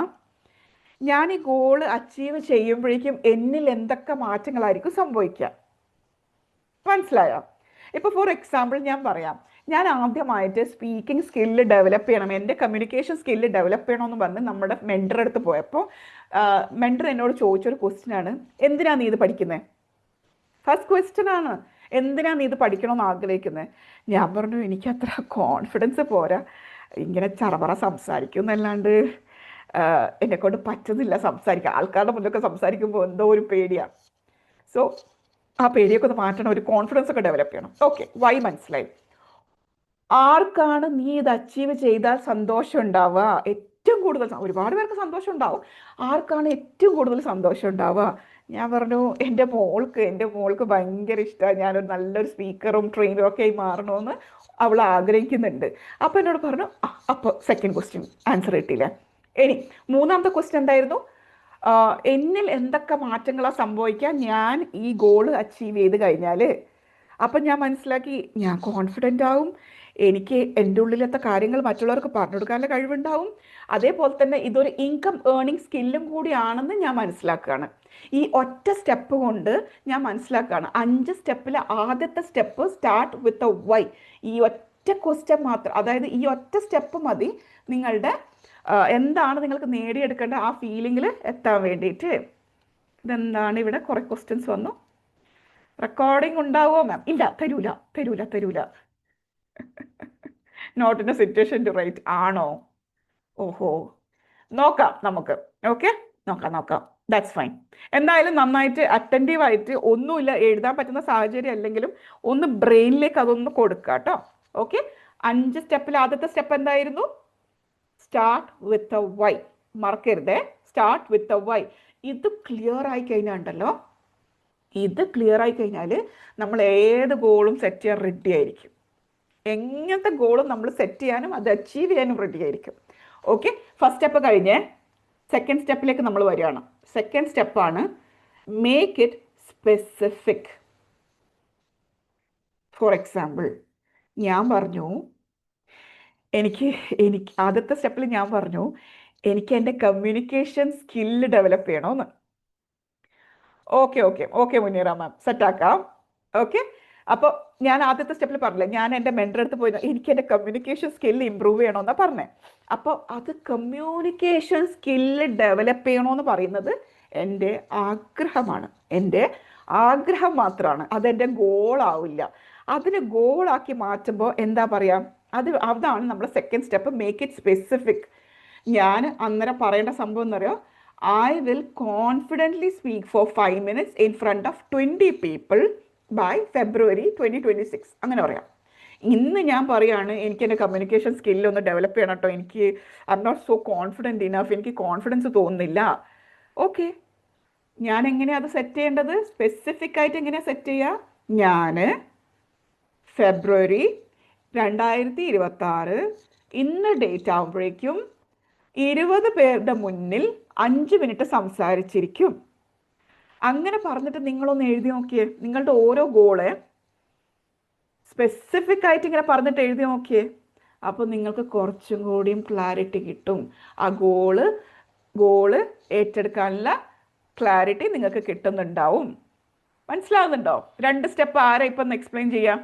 ഞാൻ ഈ ഗോള് അച്ചീവ് ചെയ്യുമ്പോഴേക്കും എന്നിൽ എന്തൊക്കെ മാറ്റങ്ങളായിരിക്കും സംഭവിക്കുക. മനസ്സിലായോ? ഇപ്പോൾ ഫോർ എക്സാമ്പിൾ ഞാൻ പറയാം, ഞാൻ ആദ്യമായിട്ട് സ്പീക്കിംഗ് സ്കില്ല് ഡെവലപ്പ് ചെയ്യണം, എൻ്റെ കമ്മ്യൂണിക്കേഷൻ സ്കില്ല് ഡെവലപ്പ് ചെയ്യണമെന്ന് പറഞ്ഞ് നമ്മുടെ മെൻറ്റർ അടുത്ത് പോയപ്പോൾ മെൻറ്റർ എന്നോട് ചോദിച്ചൊരു ക്വസ്റ്റ്യൻ ആണ്, എന്തിനാ നീ ഇത് പഠിക്കുന്നത്? ഫസ്റ്റ് ക്വസ്റ്റ്യൻ ആണ്, എന്തിനാ നീ ഇത് പഠിക്കണമെന്ന് ആഗ്രഹിക്കുന്നത്? ഞാൻ പറഞ്ഞു, എനിക്ക് അത്ര കോൺഫിഡൻസ് പോരാ, ഇങ്ങനെ ചറപറ സംസാരിക്കും എന്നല്ലാണ്ട് എന്നെ കൊണ്ട് പറ്റുന്നില്ല സംസാരിക്കാൻ, ആൾക്കാരുടെ മുന്നിലൊക്കെ സംസാരിക്കുമ്പോൾ എന്തോ ഒരു പേടിയാണ്. സോ ആ പേടിയൊക്കെ ഒന്ന് മാറ്റണം, ഒരു കോൺഫിഡൻസ് ഒക്കെ ഡെവലപ്പ് ചെയ്യണം. ഓക്കെ, വൈ മനസ്സിലായി. ആർക്കാണ് നീ ഇത് അച്ചീവ് ചെയ്താൽ സന്തോഷം ഉണ്ടാവുക? ഏറ്റവും കൂടുതൽ ഒരുപാട് പേർക്ക് സന്തോഷം ഉണ്ടാവും, ആർക്കാണ് ഏറ്റവും കൂടുതൽ സന്തോഷം ഉണ്ടാവുക? ഞാൻ പറഞ്ഞു, എൻ്റെ മോൾക്ക് ഭയങ്കര ഇഷ്ടമാണ് ഞാനൊരു നല്ലൊരു സ്പീക്കറും ട്രെയിനറും ഒക്കെ ആയി മാറണമെന്ന് അവൾ ആഗ്രഹിക്കുന്നുണ്ട്. അപ്പോൾ എന്നോട് പറഞ്ഞു, അപ്പോൾ സെക്കൻഡ് ക്വസ്റ്റ്യൻ ആൻസർ കിട്ടിയില്ല. ഇനി മൂന്നാമത്തെ ക്വസ്റ്റ്യൻ എന്തായിരുന്നു? എന്നിൽ എന്തൊക്കെ മാറ്റങ്ങളാണ് സംഭവിക്കാൻ ഞാൻ ഈ ഗോള് അച്ചീവ് ചെയ്ത് കഴിഞ്ഞാൽ? അപ്പം ഞാൻ മനസ്സിലാക്കി, ഞാൻ കോൺഫിഡൻ്റ് ആവും, എനിക്ക് എൻ്റെ ഉള്ളിലത്തെ കാര്യങ്ങൾ മറ്റുള്ളവർക്ക് പറഞ്ഞു കൊടുക്കാനുള്ള കഴിവുണ്ടാവും, അതേപോലെ തന്നെ ഇതൊരു ഇൻകം ഏർണിംഗ് സ്കില്ലും കൂടിയാണെന്ന് ഞാൻ മനസ്സിലാക്കുകയാണ്. ഈ ഒറ്റ സ്റ്റെപ്പ് കൊണ്ട് ഞാൻ മനസ്സിലാക്കുകയാണ്, 5 സ്റ്റെപ്പിൽ ആദ്യത്തെ step start with a why. ഈ ഒറ്റ ക്വസ്റ്റ്യൻ മാത്രം, അതായത് ഈ ഒറ്റ സ്റ്റെപ്പ് മതി നിങ്ങളുടെ എന്താണ് നിങ്ങൾക്ക് നേടിയെടുക്കേണ്ട ആ ഫീലിങ്ങിൽ എത്താൻ വേണ്ടിയിട്ട്. ഇതെന്താണ് ഇവിടെ കുറേ ക്വസ്റ്റ്യൻസ് വന്നു. റെക്കോർഡിംഗ് ഉണ്ടാവുമോ മാം? ഇല്ല, തരൂല. Not in a situation to write ആണോ? ഓഹോ, നോക്കാം നമുക്ക്. ഓക്കെ, നോക്കാം, ദാറ്റ്സ് ഫൈൻ. എന്തായാലും നന്നായിട്ട് അറ്റൻറ്റീവായിട്ട്, ഒന്നുമില്ല എഴുതാൻ പറ്റുന്ന സാഹചര്യം അല്ലെങ്കിലും ഒന്ന് ബ്രെയിനിലേക്ക് അതൊന്ന് കൊടുക്കുക കേട്ടോ. ഓക്കെ, 5 സ്റ്റെപ്പിൽ ആദ്യത്തെ സ്റ്റെപ്പ് എന്തായിരുന്നു? Start with a why. മറക്കരുതേ, സ്റ്റാർട്ട് വിത്ത് എ വൈ. ഇത് ക്ലിയർ ആയി കഴിഞ്ഞാൽ നമ്മൾ ഏത് ഗോളും സെറ്റ് ചെയ്യാൻ റെഡി ആയിരിക്കും. എങ്ങനത്തെ ഗോളും നമ്മൾ സെറ്റ് ചെയ്യാനും അത് അച്ചീവ് ചെയ്യാനും റെഡി ആയിരിക്കും. ഓക്കെ, ഫസ്റ്റ് സ്റ്റെപ്പ് കഴിഞ്ഞ് സെക്കൻഡ് സ്റ്റെപ്പിലേക്ക് നമ്മൾ വരികയാണ്. സെക്കൻഡ് സ്റ്റെപ്പാണ് make it specific. For example ഞാൻ പറഞ്ഞു, എനിക്ക് ആദ്യത്തെ സ്റ്റെപ്പിൽ ഞാൻ പറഞ്ഞു എനിക്ക് എൻ്റെ കമ്മ്യൂണിക്കേഷൻ സ്കില്ല് ഡെവലപ്പ് ചെയ്യണമെന്ന്. ഓക്കെ മുനീറ മാം, സെറ്റാക്കാം. ഓക്കെ, അപ്പോൾ ഞാൻ ആദ്യത്തെ സ്റ്റെപ്പിൽ പറഞ്ഞില്ലേ, ഞാൻ എൻ്റെ മെൻറ്റർ അടുത്ത് പോയി എനിക്ക് എൻ്റെ കമ്മ്യൂണിക്കേഷൻ സ്കില്ല് ഇമ്പ്രൂവ് ചെയ്യണമെന്നാണ് പറഞ്ഞത്. അപ്പോൾ അത് കമ്മ്യൂണിക്കേഷൻ സ്കില്ല് ഡെവലപ്പ് ചെയ്യണമെന്ന് പറയുന്നത് എൻ്റെ ആഗ്രഹമാണ്, എൻ്റെ ആഗ്രഹം മാത്രമാണ്, അതെൻ്റെ ഗോളാവില്ല. അതിന് ഗോളാക്കി മാറ്റുമ്പോൾ എന്താ പറയുക, അതാണ് നമ്മുടെ second step, make it specific. ഞാൻ അന്നേരം പറയേണ്ട സംഭവം എന്നറിയോ, I will confidently speak for 5 minutes in front of 20 people by February 2026. അങ്ങനെ പറയാം. ഇന്ന് ഞാൻ പറയാണ് എനിക്ക് എൻ്റെ കമ്മ്യൂണിക്കേഷൻ സ്കില്ലൊന്ന് ഡെവലപ്പ് ചെയ്യണം കേട്ടോ, എനിക്ക് I am not so confident enough, എനിക്ക് കോൺഫിഡൻസ് തോന്നുന്നില്ല. ഓക്കെ, ഞാൻ എങ്ങനെയാണ് അത് സെറ്റ് ചെയ്യേണ്ടത്? സ്പെസിഫിക് ആയിട്ട് എങ്ങനെയാണ് സെറ്റ് ചെയ്യുക? ഞാൻ ഫെബ്രുവരി 2026 ഇന്ന് ഡേറ്റ് ആകുമ്പോഴേക്കും 20 പേരുടെ മുന്നിൽ 5 മിനിറ്റ് സംസാരിച്ചിരിക്കും. അങ്ങനെ പറഞ്ഞിട്ട് നിങ്ങളൊന്ന് എഴുതി നോക്കിയേ, നിങ്ങളുടെ ഓരോ ഗോള് സ്പെസിഫിക് ആയിട്ട് ഇങ്ങനെ പറഞ്ഞിട്ട് എഴുതി നോക്കിയേ. അപ്പോൾ നിങ്ങൾക്ക് കുറച്ചും കൂടിയും ക്ലാരിറ്റി കിട്ടും. ആ ഗോള് ഏറ്റെടുക്കാനുള്ള ക്ലാരിറ്റി നിങ്ങൾക്ക് കിട്ടുന്നുണ്ടാവും. മനസ്സിലാവുന്നുണ്ടോ? 2 സ്റ്റെപ്പ് ആരാ ഇപ്പം എക്സ്പ്ലെയിൻ ചെയ്യാം?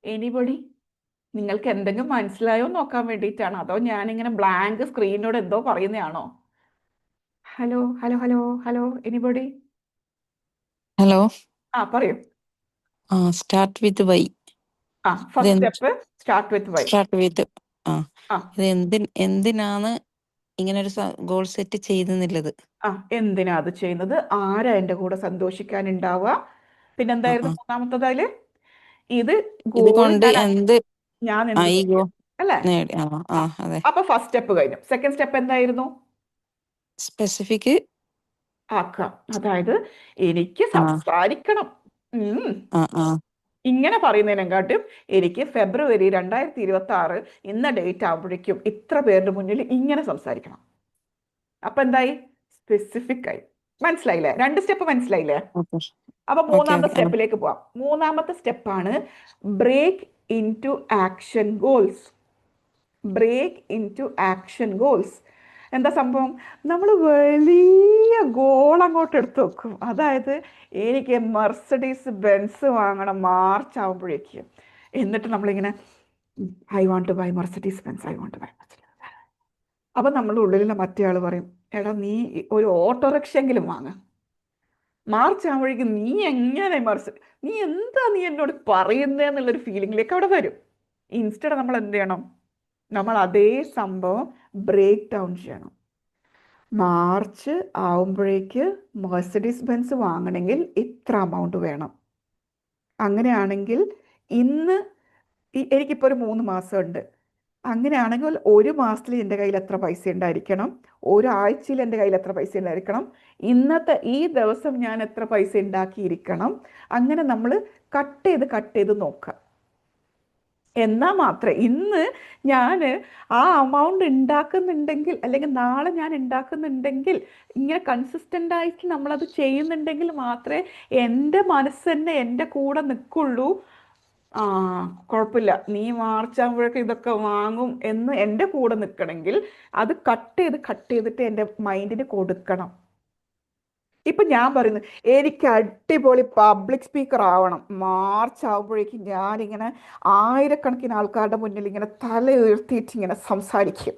എനിബഡി? നിങ്ങൾക്ക് എന്തെങ്കിലും മനസ്സിലായോ നോക്കാൻ വേണ്ടിയിട്ടാണ്, അതോ ഞാനിങ്ങനെ ബ്ലാങ്ക് സ്ക്രീനോട് എന്തോ പറയുന്നതാണോ? Hello anybody? ഹലോ. പറയൂ. Start with why. First step start with why. ഇത് എന്തിനാണ് ഇങ്ങനെ ഒരു ഗോൾ സെറ്റ് ചെയ്യുന്നുള്ളത്? എന്തിനാ അത് ചെയ്യുന്നത്? ആരാ എൻ്റെ കൂടെ സന്തോഷിക്കാനുണ്ടാവുക? പിന്നെന്തായിരുന്നു മൂന്നാമത്തതില്? ഇത് ഞാൻ അല്ലേ? അപ്പൊ ഫസ്റ്റ് സ്റ്റെപ്പ് കഴിഞ്ഞു. സെക്കൻഡ് സ്റ്റെപ്പ് എന്തായിരുന്നു? സ്പെസിഫിക് ആക്കാം. അതായത് എനിക്ക് സംസാരിക്കണം. ഇങ്ങനെ പറയുന്നതിനെക്കാട്ടും എനിക്ക് ഫെബ്രുവരി 2026 ഇന്ന ഡേറ്റ് ആകുമ്പോഴേക്കും ഇത്ര പേരുടെ മുന്നിൽ ഇങ്ങനെ സംസാരിക്കണം. അപ്പൊ എന്തായി? സ്പെസിഫിക് ആയി. മനസ്സിലായില്ലേ? 2 സ്റ്റെപ്പ് മനസ്സിലായില്ലേ? ഓക്കെ അപ്പൊ ഓക്കെ മൂന്നാമത്തെ ഓക്കെ സ്റ്റെപ്പിലേക്ക് പോവാം. മൂന്നാമത്തെ സ്റ്റെപ്പാണ് break into action goals. Break into action goals. എന്താ സംഭവം? നമ്മൾ വലിയ ഗോൾ അങ്ങോട്ട് എടുത്തു വെക്കും. അതായത് എനിക്ക് മെർസഡീസ് ബെൻസ് വാങ്ങണം മാർച്ച് ആകുമ്പോഴേക്ക്. എന്നിട്ട് നമ്മളിങ്ങനെ I want to buy Mercedes Benz, I want to buy Mercedes. അപ്പം നമ്മുടെ ഉള്ളിലുള്ള മറ്റേ ആൾ പറയും, എടാ നീ ഒരു ഓട്ടോറിക്ഷയെങ്കിലും വാങ്ങ. മാർച്ച് ആകുമ്പോഴേക്കും നീ എങ്ങനെ നീ എന്താ നീ എന്നോട് പറയുന്നതെന്നുള്ളൊരു ഫീലിംഗിലേക്ക് അവിടെ വരും. ഇൻസ്റ്റഡ് നമ്മൾ എന്ത് ചെയ്യണം? നമ്മൾ അതേ സംഭവം ബ്രേക്ക് ഡൗൺ ചെയ്യണം. മാർച്ച് ആവുമ്പോഴേക്ക് മെർസഡീസ് ബെൻസ് വാങ്ങണമെങ്കിൽ ഇത്ര എമൗണ്ട് വേണം. അങ്ങനെയാണെങ്കിൽ ഇന്ന് എനിക്കിപ്പോൾ ഒരു 3 മാസമുണ്ട്. അങ്ങനെയാണെങ്കിൽ ഒരു മാസത്തിൽ എൻ്റെ കയ്യിൽ എത്ര പൈസ ഉണ്ടായിരിക്കണം, ഒരാഴ്ചയിൽ എൻ്റെ കയ്യിൽ എത്ര പൈസ ഉണ്ടായിരിക്കണം, ഇന്നത്തെ ഈ ദിവസം ഞാൻ എത്ര പൈസ ഉണ്ടാക്കിയിരിക്കണം. അങ്ങനെ നമ്മൾ കട്ട് ചെയ്ത് നോക്കുക. എന്നാൽ മാത്രമേ ഇന്ന് ഞാൻ ആ എമൗണ്ട് ഉണ്ടാക്കുന്നുണ്ടെങ്കിൽ, അല്ലെങ്കിൽ നാളെ ഞാൻ ഉണ്ടാക്കുന്നുണ്ടെങ്കിൽ, ഇങ്ങനെ കൺസിസ്റ്റൻ്റ് ആയിട്ട് നമ്മളത് ചെയ്യുന്നുണ്ടെങ്കിൽ മാത്രമേ എൻ്റെ മനസ്സ് തന്നെ എൻ്റെ കൂടെ നിൽക്കുള്ളൂ. ആ കുഴപ്പമില്ല, നീ മാർച്ച് ആകുമ്പോഴേക്കും ഇതൊക്കെ വാങ്ങും എന്ന് എൻ്റെ കൂടെ നിൽക്കണമെങ്കിൽ അത് കട്ട് ചെയ്തിട്ട് എൻ്റെ മൈൻഡിന് കൊടുക്കണം. ഇപ്പം ഞാൻ പറയുന്നു, എനിക്ക് അടിപൊളി പബ്ലിക് സ്പീക്കർ ആവണം. മാർച്ച് ആകുമ്പോഴേക്കും ഞാനിങ്ങനെ ആയിരക്കണക്കിന് ആൾക്കാരുടെ മുന്നിൽ ഇങ്ങനെ തല ഉയർത്തിയിട്ട് ഇങ്ങനെ സംസാരിക്കും.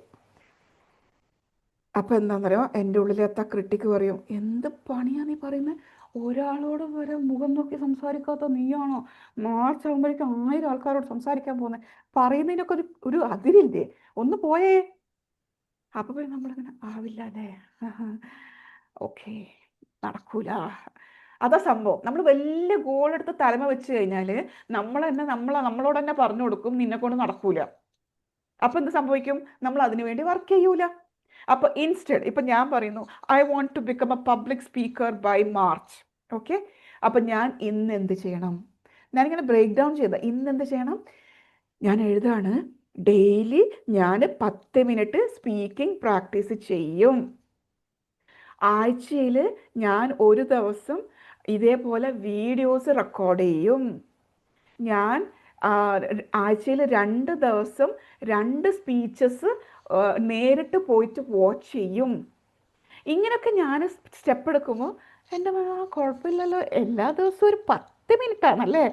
അപ്പം എന്താണെന്നറിയോ, എൻ്റെ ഉള്ളിലെത്താ ക്രിട്ടിക്ക് പറയും, എന്ത് പണിയാ നീ പറയുന്നത്? ഒരാളോട് വരെ മുഖം നോക്കി സംസാരിക്കാത്ത നീയാണോ മാർച്ച് ആകുമ്പോഴേക്കും 1000 ആൾക്കാരോട് സംസാരിക്കാൻ പോകുന്നത്? പറയുന്നതിനൊക്കെ ഒരു അതിരില്ലേ? ഒന്ന് പോയേ. അപ്പം പിന്നെ നമ്മളിങ്ങനെ ആവില്ല അല്ലേ, ഓക്കെ, നടക്കൂല. അതാ സംഭവം. നമ്മൾ വലിയ ഗോൾ എടുത്ത് തലമ വെച്ച് കഴിഞ്ഞാൽ നമ്മളോട് തന്നെ പറഞ്ഞു കൊടുക്കും, നിന്നെ കൊണ്ട് നടക്കൂല. അപ്പം എന്ത് സംഭവിക്കും? നമ്മൾ അതിനു വേണ്ടി വർക്ക് ചെയ്യൂല. അപ്പോൾ ഇൻസ്റ്റഡ് ഇപ്പം ഞാൻ പറയുന്നു, I want to become a public speaker by March. Okay, അപ്പം ഞാൻ ഇന്ന് എന്ത് ചെയ്യണം? ഞാനിങ്ങനെ ബ്രേക്ക് ഡൗൺ ചെയ്ത ഇന്ന് എന്ത് ചെയ്യണം? ഞാൻ എഴുതാണ്, ഡെയിലി ഞാൻ 10 മിനിറ്റ് സ്പീക്കിംഗ് പ്രാക്ടീസ് ചെയ്യും. ആഴ്ചയിൽ ഞാൻ ഒരു ദിവസം ഇതേപോലെ വീഡിയോസ് റെക്കോർഡ് ചെയ്യും. ഞാൻ ആഴ്ചയിൽ 2 ദിവസം 2 സ്പീച്ചസ് നേരിട്ട് പോയിട്ട് വാച്ച് ചെയ്യും. ഇങ്ങനെയൊക്കെ ഞാൻ സ്റ്റെപ്പ് എടുക്കുമ്പോൾ എൻ്റെ കുഴപ്പമില്ലല്ലോ, എല്ലാ ദിവസവും ഒരു 10 മിനിറ്റ് ആണല്ലേ,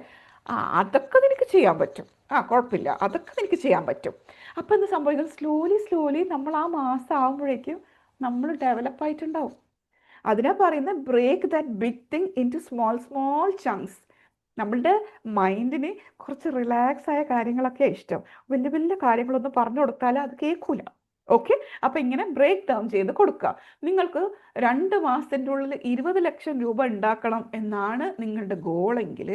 അതൊക്കെ നിനക്ക് ചെയ്യാൻ പറ്റും, കുഴപ്പമില്ല, അതൊക്കെ നിനക്ക് ചെയ്യാൻ പറ്റും. അപ്പോൾ എന്ത് സംഭവിക്കും? സ്ലോലി നമ്മൾ ആ മാസം ആകുമ്പോഴേക്കും നമ്മൾ ഡെവലപ്പ് ആയിട്ടുണ്ടാവും. അതിനാ പറയുന്നത് break that big thing into small chunks. നമ്മളുടെ മൈൻഡിന് കുറച്ച് റിലാക്സ് ആയ കാര്യങ്ങളൊക്കെ ഇഷ്ടം. വലിയ കാര്യങ്ങളൊന്നും പറഞ്ഞു കൊടുത്താൽ അത് കേൾക്കൂല. ഓക്കെ, അപ്പം ഇങ്ങനെ ബ്രേക്ക് ഡൗൺ ചെയ്ത് കൊടുക്കുക. നിങ്ങൾക്ക് 2 മാസത്തിൻ്റെ ഉള്ളിൽ 20 ലക്ഷം രൂപ ഉണ്ടാക്കണം എന്നാണ് നിങ്ങളുടെ ഗോളെങ്കിൽ,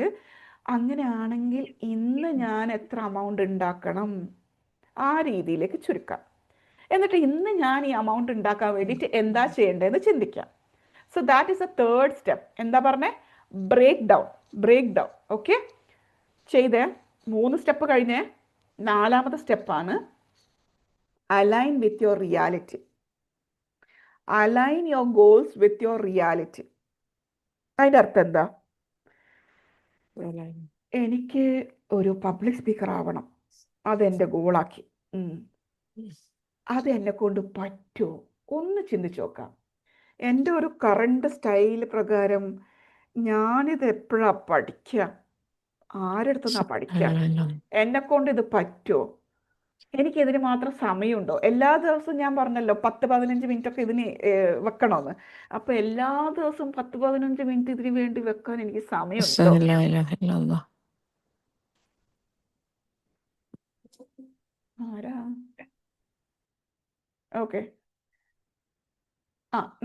അങ്ങനെയാണെങ്കിൽ ഇന്ന് ഞാൻ എത്ര എമൗണ്ട് ഉണ്ടാക്കണം, ആ രീതിയിലേക്ക് ചുരുക്കാം. എന്നിട്ട് ഇന്ന് ഞാൻ ഈ എമൗണ്ട് ഉണ്ടാക്കാൻ വേണ്ടിയിട്ട് എന്താ ചെയ്യേണ്ടതെന്ന് ചിന്തിക്കാം. So that is A third step. എന്താ പറഞ്ഞേ? Break down. ഓക്കെ, ചെയ്തേ. 3 സ്റ്റെപ്പ് കഴിഞ്ഞേ. 4ാമത്തെ സ്റ്റെപ്പാണ് align with your reality. Align your goals with your reality. അതിൻ്റെ അർത്ഥം എന്താ? എനിക്ക് ഒരു പബ്ലിക് സ്പീക്കർ ആവണം, അതെൻ്റെ ഗോളാക്കി. അതെന്നെ കൊണ്ട് പറ്റുമോ? ഒന്ന് ചിന്തിച്ച് നോക്കാം. എൻ്റെ ഒരു കറണ്ട് സ്റ്റൈൽ പ്രകാരം ഞാനിത് എപ്പോഴാണ് പഠിക്കുക? ആരെടുത്തുനിന്നാ പഠിക്കുക? എന്നെക്കൊണ്ട് ഇത് പറ്റുമോ? എനിക്കിതിന് മാത്രം സമയമുണ്ടോ? എല്ലാ ദിവസവും ഞാൻ പറഞ്ഞല്ലോ 10-15 മിനിറ്റ് ഒക്കെ ഇതിന് വെക്കണമെന്ന്. അപ്പോൾ എല്ലാ ദിവസവും 10-15 മിനിറ്റ് ഇതിന് വേണ്ടി വെക്കാൻ എനിക്ക് സമയമുണ്ടോ? ആരാ? ഓക്കെ,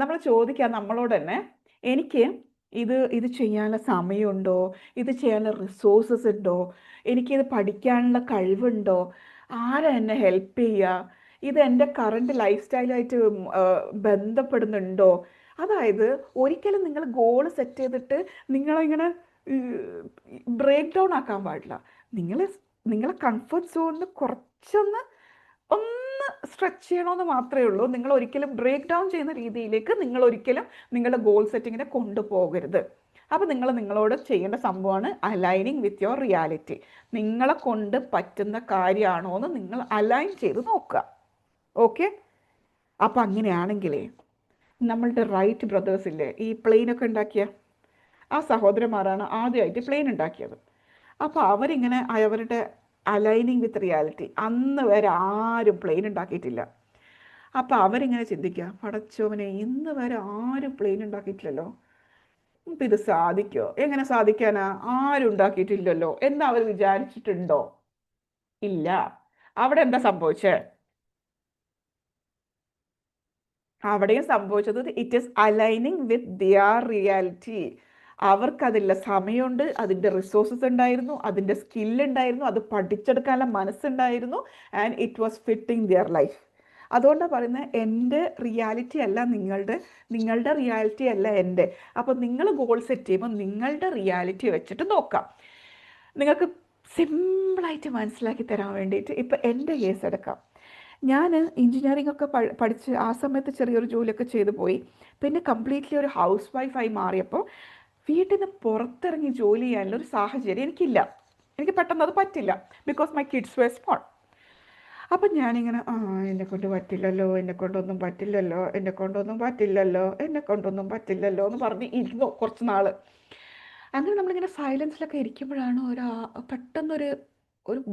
നമ്മൾ ചോദിക്കാം നമ്മളോട് തന്നെ, എനിക്ക് ഇത് ചെയ്യാനുള്ള സമയമുണ്ടോ? ഇത് ചെയ്യാനുള്ള റിസോഴ്സസ് ഉണ്ടോ? എനിക്കിത് പഠിക്കാനുള്ള കഴിവുണ്ടോ? ആരാ എന്നെ ഹെൽപ്പ് ചെയ്യുക? ഇത് എൻ്റെ കറണ്ട് ലൈഫ് സ്റ്റൈലായിട്ട് ബന്ധപ്പെടുന്നുണ്ടോ? അതായത് ഒരിക്കലും നിങ്ങൾ ഗോൾ സെറ്റ് ചെയ്തിട്ട് നിങ്ങളിങ്ങനെ ബ്രേക്ക് ഡൗൺ ആക്കാൻ പാടില്ല. നിങ്ങളെ കംഫർട്ട് സോണിൽ കുറച്ചൊന്ന് ഒന്ന് സ്ട്രെച്ച് ചെയ്യണമെന്ന് മാത്രമേ ഉള്ളൂ. നിങ്ങൾ ഒരിക്കലും ബ്രേക്ക് ഡൗൺ ചെയ്യുന്ന രീതിയിലേക്ക് നിങ്ങൾ ഒരിക്കലും നിങ്ങളുടെ ഗോൾ സെറ്റിങ്ങിനെ കൊണ്ടുപോകരുത്. അപ്പോൾ നിങ്ങൾ നിങ്ങളോട് ചെയ്യേണ്ട സംഭവമാണ് അലൈനിങ് വിത്ത് യുവർ റിയാലിറ്റി. നിങ്ങളെ കൊണ്ട് പറ്റുന്ന കാര്യമാണോ എന്ന് നിങ്ങൾ അലൈൻ ചെയ്ത് നോക്കുക. ഓക്കെ, അപ്പം അങ്ങനെയാണെങ്കിലേ നമ്മളുടെ റൈറ്റ് ബ്രദേഴ്സ് ഇല്ലേ, ഈ പ്ലെയിനൊക്കെ ഉണ്ടാക്കിയ ആ സഹോദരന്മാരാണ് ആദ്യമായിട്ട് പ്ലെയിൻ ഉണ്ടാക്കിയത്. അപ്പോൾ അവരിങ്ങനെ അവരുടെ അലൈനിങ് വിത്ത് റിയാലിറ്റി, അന്ന് വരെ ആരും പ്ലെയിൻ ഉണ്ടാക്കിയിട്ടില്ല. അപ്പോൾ അവരിങ്ങനെ ചിന്തിക്കുക, പടച്ചോവനെ ഇന്ന് വരെ ആരും പ്ലെയിൻ ഉണ്ടാക്കിയിട്ടില്ലല്ലോ, അപ്പം ഇത് സാധിക്കുമോ? എങ്ങനെ സാധിക്കാനാ? ആരും ഉണ്ടാക്കിയിട്ടില്ലല്ലോ എന്ന് അവർ വിചാരിച്ചിട്ടുണ്ടോ? ഇല്ല. അവിടെ എന്താ സംഭവിച്ചേ? അവിടെയും സംഭവിച്ചത് it is aligning with their reality. അവർക്കതില്ല സമയമുണ്ട്, അതിൻ്റെ റിസോഴ്സസ് ഉണ്ടായിരുന്നു, അതിൻ്റെ സ്കില്ലുണ്ടായിരുന്നു, അത് പഠിച്ചെടുക്കാനുള്ള മനസ്സുണ്ടായിരുന്നു, and it was fitting their life. അതുകൊണ്ടാണ് പറയുന്നത് എൻ്റെ റിയാലിറ്റി അല്ല നിങ്ങളുടെ റിയാലിറ്റി അല്ല എൻ്റെ. അപ്പോൾ നിങ്ങൾ ഗോൾ സെറ്റ് ചെയ്യുമ്പോൾ നിങ്ങളുടെ റിയാലിറ്റി വെച്ചിട്ട് നോക്കാം. നിങ്ങൾക്ക് സിമ്പിളായിട്ട് മനസ്സിലാക്കി തരാൻ വേണ്ടിയിട്ട് ഇപ്പം എൻ്റെ കേസ് എടുക്കാം. ഞാൻ എഞ്ചിനീയറിംഗ് ഒക്കെ പഠിച്ച് ആ സമയത്ത് ചെറിയൊരു ജോലിയൊക്കെ ചെയ്തു പോയി. പിന്നെ കംപ്ലീറ്റ്ലി ഒരു ഹൗസ് വൈഫായി മാറിയപ്പോൾ വീട്ടിൽ നിന്ന് പുറത്തിറങ്ങി ജോലി ചെയ്യാനുള്ള ഒരു സാഹചര്യം എനിക്കില്ല. എനിക്ക് പെട്ടെന്ന് അത് പറ്റില്ല, because my kids were small. അപ്പം ഞാനിങ്ങനെ എന്നെക്കൊണ്ട് പറ്റില്ലല്ലോ, എന്നെക്കൊണ്ടൊന്നും പറ്റില്ലല്ലോ, എന്നെക്കൊണ്ടൊന്നും പറ്റില്ലല്ലോ, എന്നെക്കൊണ്ടൊന്നും പറ്റില്ലല്ലോ എന്ന് പറഞ്ഞ് ഇരുന്നു കുറച്ച് നാൾ. അങ്ങനെ നമ്മളിങ്ങനെ സൈലൻസിലൊക്കെ ഇരിക്കുമ്പോഴാണ് പെട്ടെന്നൊരു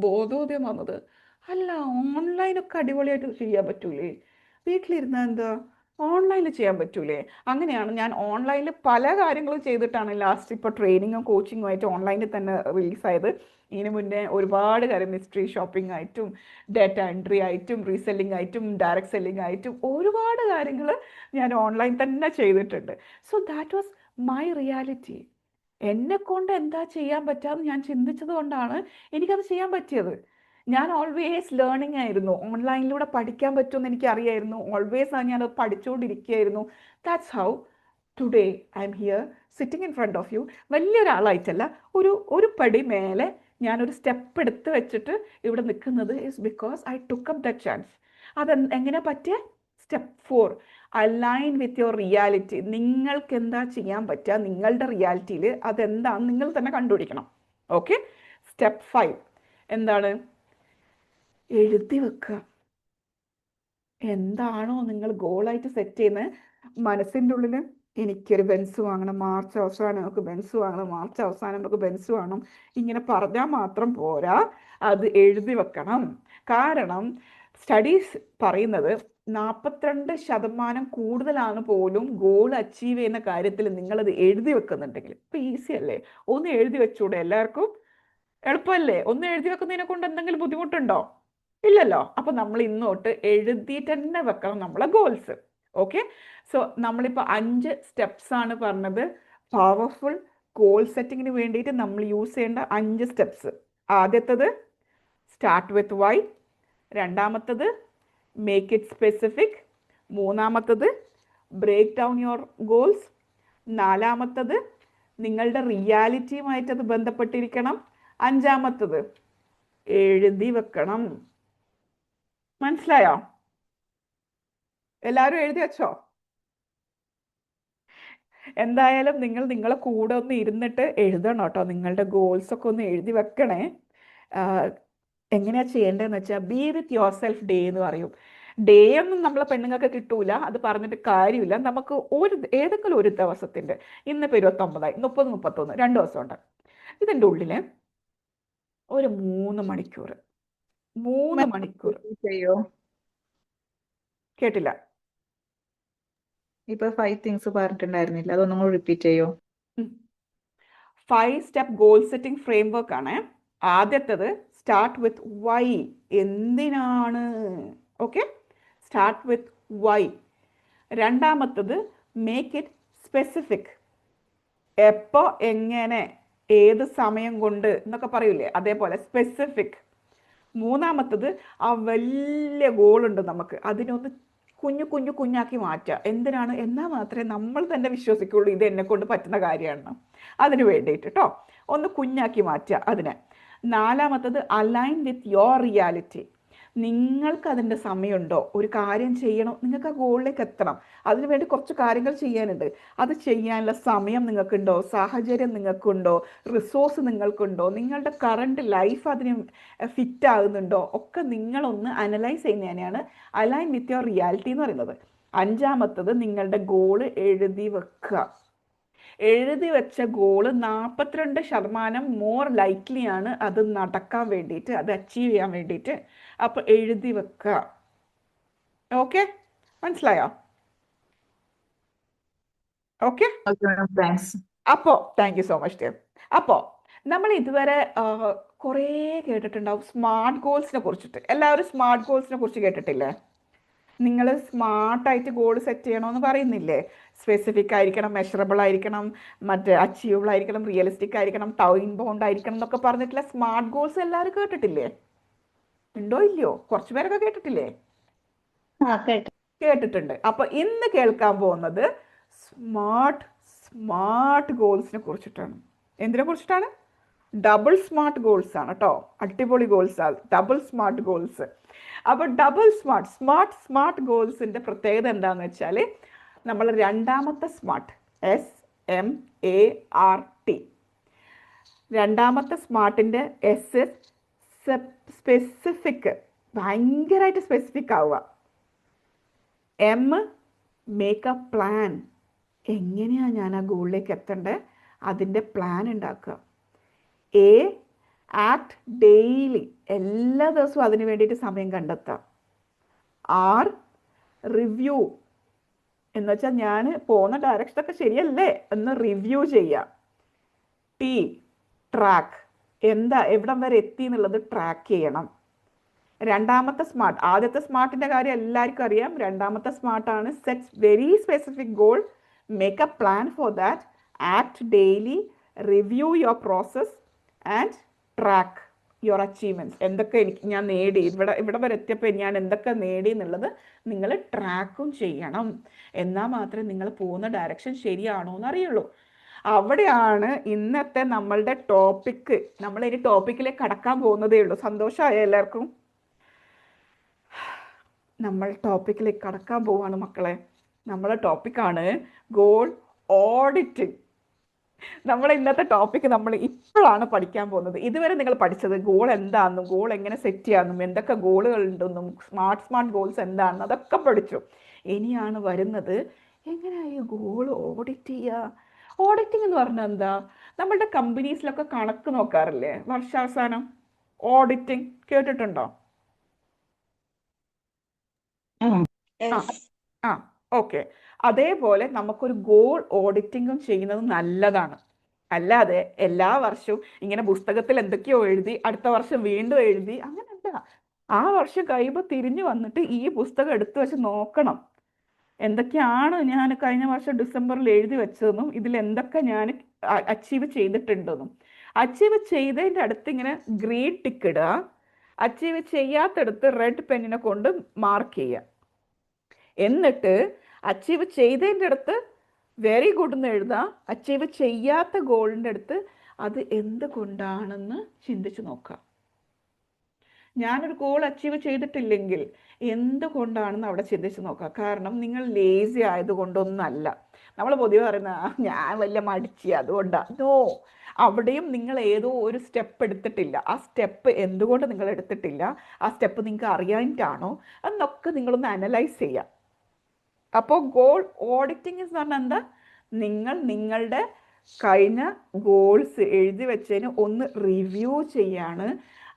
ബോധോദയം വന്നത്. അല്ല, ഓൺലൈനൊക്കെ അടിപൊളിയായിട്ട് ചെയ്യാൻ പറ്റൂലേ, വീട്ടിലിരുന്നാൽ എന്താ ഓൺലൈനിൽ ചെയ്യാൻ പറ്റൂലേ? അങ്ങനെയാണ് ഞാൻ ഓൺലൈനിൽ പല കാര്യങ്ങളും ചെയ്തിട്ടാണ് ലാസ്റ്റ് ഇപ്പോൾ ട്രെയിനിങ്ങും കോച്ചിങ്ങുമായിട്ട് ഓൺലൈനിൽ തന്നെ റിലീസായത്. ഇതിനു മുന്നേ ഒരുപാട് കാര്യം മിസ്റ്ററി ഷോപ്പിംഗ് ആയിട്ടും ഡാറ്റ എൻട്രി ആയിട്ടും റീസെല്ലിംഗ് ആയിട്ടും ഡയറക്റ്റ് സെല്ലിംഗ് ആയിട്ടും ഒരുപാട് കാര്യങ്ങൾ ഞാൻ ഓൺലൈൻ തന്നെ ചെയ്തിട്ടുണ്ട്. So that was my reality. എന്നെക്കൊണ്ട് എന്താ ചെയ്യാൻ പറ്റാമെന്ന് ഞാൻ ചിന്തിച്ചത് കൊണ്ടാണ് എനിക്കത് ചെയ്യാൻ പറ്റിയത്. ഞാൻ ഓൾവേസ് ലേണിംഗ് ആയിരുന്നു, ഓൺലൈനിലൂടെ പഠിക്കാൻ പറ്റുമെന്ന് എനിക്കറിയായിരുന്നു, ഓൾവേസ് ഞാനത് പഠിച്ചുകൊണ്ടിരിക്കുകയായിരുന്നു. That's how today I'm here sitting in front of you. വലിയൊരാളായിട്ടല്ല, ഒരു പടി മേലെ ഞാനൊരു സ്റ്റെപ്പ് എടുത്ത് വെച്ചിട്ട് ഇവിടെ നിൽക്കുന്നത് is because I took up the chance. എങ്ങനെ പറ്റിയ? Step 4, align with your reality. നിങ്ങൾക്ക് എന്താ ചെയ്യാൻ പറ്റുക നിങ്ങളുടെ റിയാലിറ്റിയിൽ, അതെന്താണെന്ന് നിങ്ങൾ തന്നെ കണ്ടുപിടിക്കണം. ഓക്കെ, സ്റ്റെപ്പ് 5 എന്താണ്? എഴുതി വെക്കുക. എന്താണോ നിങ്ങൾ ഗോളായിട്ട് സെറ്റ് ചെയ്യുന്നത് മനസ്സിൻ്റെ ഉള്ളിൽ, എനിക്കൊരു ബെൻസ് വാങ്ങണം, മാർച്ച് അവസാനം നമുക്ക് ബെൻസ് വാങ്ങണം, മാർച്ച് അവസാനം നമുക്ക് ബെൻസ് വാങ്ങണം, ഇങ്ങനെ പറഞ്ഞാൽ മാത്രം പോരാ, അത് എഴുതി വെക്കണം. കാരണം സ്റ്റഡീസ് പറയുന്നത് 42% കൂടുതലാണ് പോലും ഗോൾ അച്ചീവ് ചെയ്യുന്ന കാര്യത്തിൽ നിങ്ങളത് എഴുതി വെക്കുന്നുണ്ടെങ്കിൽ. ഇപ്പം ഈസി അല്ലേ, ഒന്ന് എഴുതി വെച്ചൂടെ? എല്ലാവർക്കും എളുപ്പമല്ലേ? ഒന്ന് എഴുതി വെക്കുന്നതിനെ കൊണ്ട് എന്തെങ്കിലും ബുദ്ധിമുട്ടുണ്ടോ? ഇല്ലല്ലോ. അപ്പം നമ്മൾ ഇന്നോട്ട് എഴുതിയിട്ട് തന്നെ വെക്കണം നമ്മളെ ഗോൾസ്. ഓക്കെ, സോ നമ്മളിപ്പോൾ 5 സ്റ്റെപ്സ് ആണ് പറഞ്ഞത്. പവർഫുൾ ഗോൾ സെറ്റിങ്ങിന് വേണ്ടിയിട്ട് നമ്മൾ യൂസ് ചെയ്യേണ്ട 5 സ്റ്റെപ്സ്. ആദ്യത്തത് സ്റ്റാർട്ട് വിത്ത് വൈ, രണ്ടാമത്തത് മേക്ക് ഇറ്റ് സ്പെസിഫിക്, മൂന്നാമത്തത് ബ്രേക്ക് ഡൗൺ യുവർ ഗോൾസ്, നാലാമത്തത് നിങ്ങളുടെ റിയാലിറ്റിയുമായിട്ട് അത് ബന്ധപ്പെട്ടിരിക്കണം, അഞ്ചാമത്തത് എഴുതി വെക്കണം. മനസ്സിലായോ? എല്ലാവരും എഴുതി വെച്ചോ? എന്തായാലും നിങ്ങൾ നിങ്ങളെ കൂടെ ഒന്ന് ഇരുന്നിട്ട് എഴുതണം കേട്ടോ, നിങ്ങളുടെ ഗോൾസൊക്കെ ഒന്ന് എഴുതി വെക്കണേ. എങ്ങനെയാ ചെയ്യേണ്ടതെന്ന് വെച്ചാൽ B with your self day എന്ന് പറയും. ഡേ ഒന്നും നമ്മളെ പെണ്ണുങ്ങൾക്ക് കിട്ടൂല, അത് പറഞ്ഞിട്ട് കാര്യമില്ല. നമുക്ക് ഏതെങ്കിലും ഒരു ദിവസത്തിൻ്റെ, ഇന്നിപ്പോൾ 29, 30, 31, 2 ദിവസമുണ്ട്. ഇതിൻ്റെ ഉള്ളിൽ ഒരു 3 മണിക്കൂർ ചെയ്യോ? കേട്ടില്ല. ഇപ്പൊ 5 തിങ്സ് പറഞ്ഞിട്ടുണ്ടായിരുന്നില്ല, അതൊന്നും കൂടി റിപ്പീറ്റ് ചെയ്യോ? 5 സ്റ്റെപ്പ് ഗോൾ സെറ്റിംഗ് ഫ്രെയിംവർക്ക് ആണ്. ആദ്യത്തത് സ്റ്റാർട്ട് വിത്ത് വൈ, എന്തിനാണ്. Okay, start with why. രണ്ടാമത്തത് മേക്ക് ഇറ്റ് സ്പെസിഫിക്, എപ്പോൾ, എങ്ങനെ, ഏത് സമയം കൊണ്ട് എന്നൊക്കെ പറയൂലേ, അതേപോലെ സ്പെസിഫിക്. മൂന്നാമത്തത് ആ വലിയ ഗോളുണ്ട് നമുക്ക്, അതിനൊന്ന് കുഞ്ഞാക്കി മാറ്റുക. എന്തിനാണ്? എന്നാൽ മാത്രമേ നമ്മൾ തന്നെ വിശ്വസിക്കുള്ളൂ ഇത് എന്നെ കൊണ്ട് പറ്റുന്ന കാര്യമാണ്. അതിന് വേണ്ടിയിട്ട് കേട്ടോ, ഒന്ന് കുഞ്ഞാക്കി മാറ്റുക അതിനെ. നാലാമത്തത് അലൈൻ വിത്ത് യുവർ റിയാലിറ്റി. നിങ്ങൾക്ക് അതിൻ്റെ സമയമുണ്ടോ? ഒരു കാര്യം ചെയ്യണം, നിങ്ങൾക്ക് ആ ഗോളിലേക്ക് എത്തണം, അതിനു വേണ്ടി കുറച്ച് കാര്യങ്ങൾ ചെയ്യാനുണ്ട്. അത് ചെയ്യാനുള്ള സമയം നിങ്ങൾക്കുണ്ടോ? സാഹചര്യം നിങ്ങൾക്കുണ്ടോ? റിസോഴ്സ് നിങ്ങൾക്കുണ്ടോ? നിങ്ങളുടെ കറണ്ട് ലൈഫ് അതിന് ഫിറ്റ് ആകുന്നുണ്ടോ? ഒക്കെ നിങ്ങളൊന്ന് അനലൈസ് ചെയ്യുന്നതിനെയാണ് അലൈൻ വിത്ത് യുവർ റിയാലിറ്റി എന്ന് പറയുന്നത്. അഞ്ചാമത്തത്, നിങ്ങളുടെ ഗോള് എഴുതി വെക്കുക. എഴുതി വെച്ച ഗോള് 42% മോർ ലൈക്ലി ആണ് അത് നടക്കാൻ വേണ്ടിയിട്ട്, അത് അച്ചീവ് ചെയ്യാൻ വേണ്ടിയിട്ട്. അപ്പോൾ എഴുതി വെക്കുക. ഓക്കെ, മനസ്സിലായോ? Okay, okay madam, thanks. അപ്പോൾ thank you so much dear. അപ്പോൾ നമ്മൾ ഇതുവരെ കുറേ കേട്ടിട്ടുണ്ടാവും സ്മാർട്ട് ഗോൾസിനെ കുറിച്ചിട്ട്. എല്ലാവരും സ്മാർട്ട് ഗോൾസിനെ കുറിച്ച് കേട്ടിട്ടില്ലേ? നിങ്ങൾ സ്മാർട്ടായിട്ട് ഗോൾ സെറ്റ് ചെയ്യണമെന്ന് പറയുന്നില്ലേ? സ്പെസിഫിക് ആയിരിക്കണം, മെഷറബിൾ ആയിരിക്കണം, മറ്റേ അച്ചീവബിൾ ആയിരിക്കണം, റിയലിസ്റ്റിക് ആയിരിക്കണം, ടൈം ബൗണ്ട് ആയിരിക്കണം എന്നൊക്കെ പറഞ്ഞിട്ടുള്ള സ്മാർട്ട് ഗോൾസ് എല്ലാവരും കേട്ടിട്ടില്ലേ? ഉണ്ടോ ഇല്ലയോ? കുറച്ച് പേരൊക്കെ കേട്ടിട്ടില്ലേ? കേട്ടിട്ടുണ്ട്. അപ്പോൾ ഇന്ന് കേൾക്കാൻ പോകുന്നത് സ്മാർട്ട് ഗോൾസിനെ കുറിച്ചിട്ടാണ്. എന്തിനെ കുറിച്ചിട്ടാണ്? ഡബിൾ സ്മാർട്ട് ഗോൾസ് ആണ് കേട്ടോ. അടിപൊളി ഗോൾസ് ആണ് ഡബിൾ സ്മാർട്ട് ഗോൾസ്. അപ്പോൾ ഡബിൾ സ്മാർട്ട് ഗോൾസിൻ്റെ പ്രത്യേകത എന്താണെന്ന് വെച്ചാൽ, നമ്മൾ രണ്ടാമത്തെ സ്മാർട്ട് SMART, രണ്ടാമത്തെ സ്മാർട്ടിൻ്റെ S സ്പെസിഫിക്, ഭയങ്കരമായിട്ട് സ്പെസിഫിക് ആവുക. M മേക്ക് എ പ്ലാൻ, എങ്ങനെയാണ് ഞാൻ ആ ഗോളിലേക്ക് എത്തേണ്ടത്, അതിൻ്റെ പ്ലാൻ ഉണ്ടാക്കുക. A ആക്ട് ഡെയിലി, എല്ലാ ദിവസവും അതിന് വേണ്ടിയിട്ട് സമയം കണ്ടെത്താം. R റിവ്യൂ, എന്ന് വെച്ചാൽ ഞാൻ പോകുന്ന ഡയറക്ഷനൊക്കെ ശരിയല്ലേ എന്ന് റിവ്യൂ ചെയ്യാം. T ട്രാക്ക്, എവിടം വരെ എത്തി എന്നുള്ളത് ട്രാക്ക് ചെയ്യണം. രണ്ടാമത്തെ സ്മാർട്ട്, ആദ്യത്തെ സ്മാർട്ടിൻ്റെ കാര്യം എല്ലാവർക്കും അറിയാം. രണ്ടാമത്തെ സ്മാർട്ടാണ് set very specific goal, make a plan for that, act daily, review your process and track your achievements. എന്തൊക്കെ ഞാൻ നേടി, ഇവിടെ വരെ എത്തിയപ്പോൾ ഞാൻ എന്തൊക്കെ നേടി എന്നുള്ളത് നിങ്ങൾ ട്രാക്കും ചെയ്യണം. എന്നാൽ മാത്രമേ നിങ്ങൾ പോകുന്ന ഡയറക്ഷൻ ശരിയാണോ എന്ന് അറിയുള്ളൂ. അവിടെയാണ് ഇന്നത്തെ നമ്മളുടെ ടോപ്പിക്ക്. നമ്മൾ ഇനി ടോപ്പിക്കിലേക്ക് കടക്കാൻ പോകുന്നതേ ഉള്ളൂ. സന്തോഷമായ എല്ലാവർക്കും? നമ്മൾ ടോപ്പിക്കിലേക്ക് കടക്കാൻ പോവാണ് മക്കളെ. നമ്മളെ ടോപ്പിക്കാണ് ഗോൾ ഓഡിറ്റിംഗ്. നമ്മൾ ഇന്നത്തെ ടോപ്പിക്ക് നമ്മൾ ഇപ്പോഴാണ് പഠിക്കാൻ പോകുന്നത്. ഇതുവരെ നിങ്ങൾ പഠിച്ചത് ഗോൾ എന്താണെന്നും, ഗോൾ എങ്ങനെ സെറ്റ് ചെയ്യാമെന്നും, എന്തൊക്കെ ഗോളുകൾ ഉണ്ടെന്നും, സ്മാർട്ട് ഗോൾസ് എന്താണെന്നും അതൊക്കെ പഠിച്ചു. ഇനിയാണ് വരുന്നത് എങ്ങനെയായി ഗോൾ ഓഡിറ്റ് ചെയ്യുക. ഓഡിറ്റിംഗ് എന്ന് പറഞ്ഞാൽ എന്താ? നമ്മളുടെ കമ്പനീസിലൊക്കെ കണക്ക് നോക്കാറില്ലേ വർഷാവസാനം? ഓഡിറ്റിംഗ് കേട്ടിട്ടുണ്ടോ? ആ ഓക്കെ. അതേപോലെ നമുക്കൊരു ഗോൾ ഓഡിറ്റിങ്ങും ചെയ്യുന്നത് നല്ലതാണ്. അല്ലാതെ എല്ലാ വർഷവും ഇങ്ങനെ പുസ്തകത്തിൽ എന്തൊക്കെയോ എഴുതി അടുത്ത വർഷം വീണ്ടും എഴുതി അങ്ങനെയല്ല. ആ വർഷം കഴിയുമ്പോൾ തിരിഞ്ഞു വന്നിട്ട് ഈ പുസ്തകം എടുത്തു വെച്ച് നോക്കണം, എന്തൊക്കെയാണ് ഞാൻ കഴിഞ്ഞ വർഷം ഡിസംബറിൽ എഴുതി വെച്ചതെന്നും ഇതിൽ എന്തൊക്കെ ഞാൻ അച്ചീവ് ചെയ്തിട്ടുണ്ടെന്നും. അച്ചീവ് ചെയ്തതിൻ്റെ അടുത്ത് ഇങ്ങനെ ഗ്രീൻ ടിക്ക് ഇടുക, അച്ചീവ് ചെയ്യാത്തടുത്ത് റെഡ് പെന്നിനെ കൊണ്ട് മാർക്ക് ചെയ്യുക. എന്നിട്ട് അച്ചീവ് ചെയ്തതിൻ്റെ അടുത്ത് വെരി ഗുഡ് എന്ന് എഴുതാം. അച്ചീവ് ചെയ്യാത്ത ഗോളിൻ്റെ അടുത്ത് അത് എന്തുകൊണ്ടാണെന്ന് ചിന്തിച്ച് നോക്കാം. ഞാനൊരു ഗോൾ അച്ചീവ് ചെയ്തിട്ടില്ലെങ്കിൽ എന്തുകൊണ്ടാണെന്ന് അവിടെ ചിന്തിച്ച് നോക്കുക. കാരണം നിങ്ങൾ ലേസി ആയതുകൊണ്ടൊന്നല്ല. നമ്മൾ പൊതുവെ പറയുന്ന ഞാൻ വലിയ മടിച്ചി അതുകൊണ്ടാണ്. നോ, അവിടെയും നിങ്ങൾ ഏതോ ഒരു സ്റ്റെപ്പ് എടുത്തിട്ടില്ല. ആ സ്റ്റെപ്പ് എന്തുകൊണ്ട് നിങ്ങൾ എടുത്തിട്ടില്ല, ആ സ്റ്റെപ്പ് നിങ്ങൾക്ക് അറിയാനിട്ടാണോ എന്നൊക്കെ നിങ്ങളൊന്ന് അനലൈസ് ചെയ്യുക. അപ്പോൾ ഗോൾ ഓഡിറ്റിംഗ് എന്ന് പറഞ്ഞാൽ എന്താ? നിങ്ങൾ നിങ്ങളുടെ കഴിഞ്ഞ ഗോൾസ് എഴുതി വെച്ചതിന് ഒന്ന് റിവ്യൂ ചെയ്യാണ്.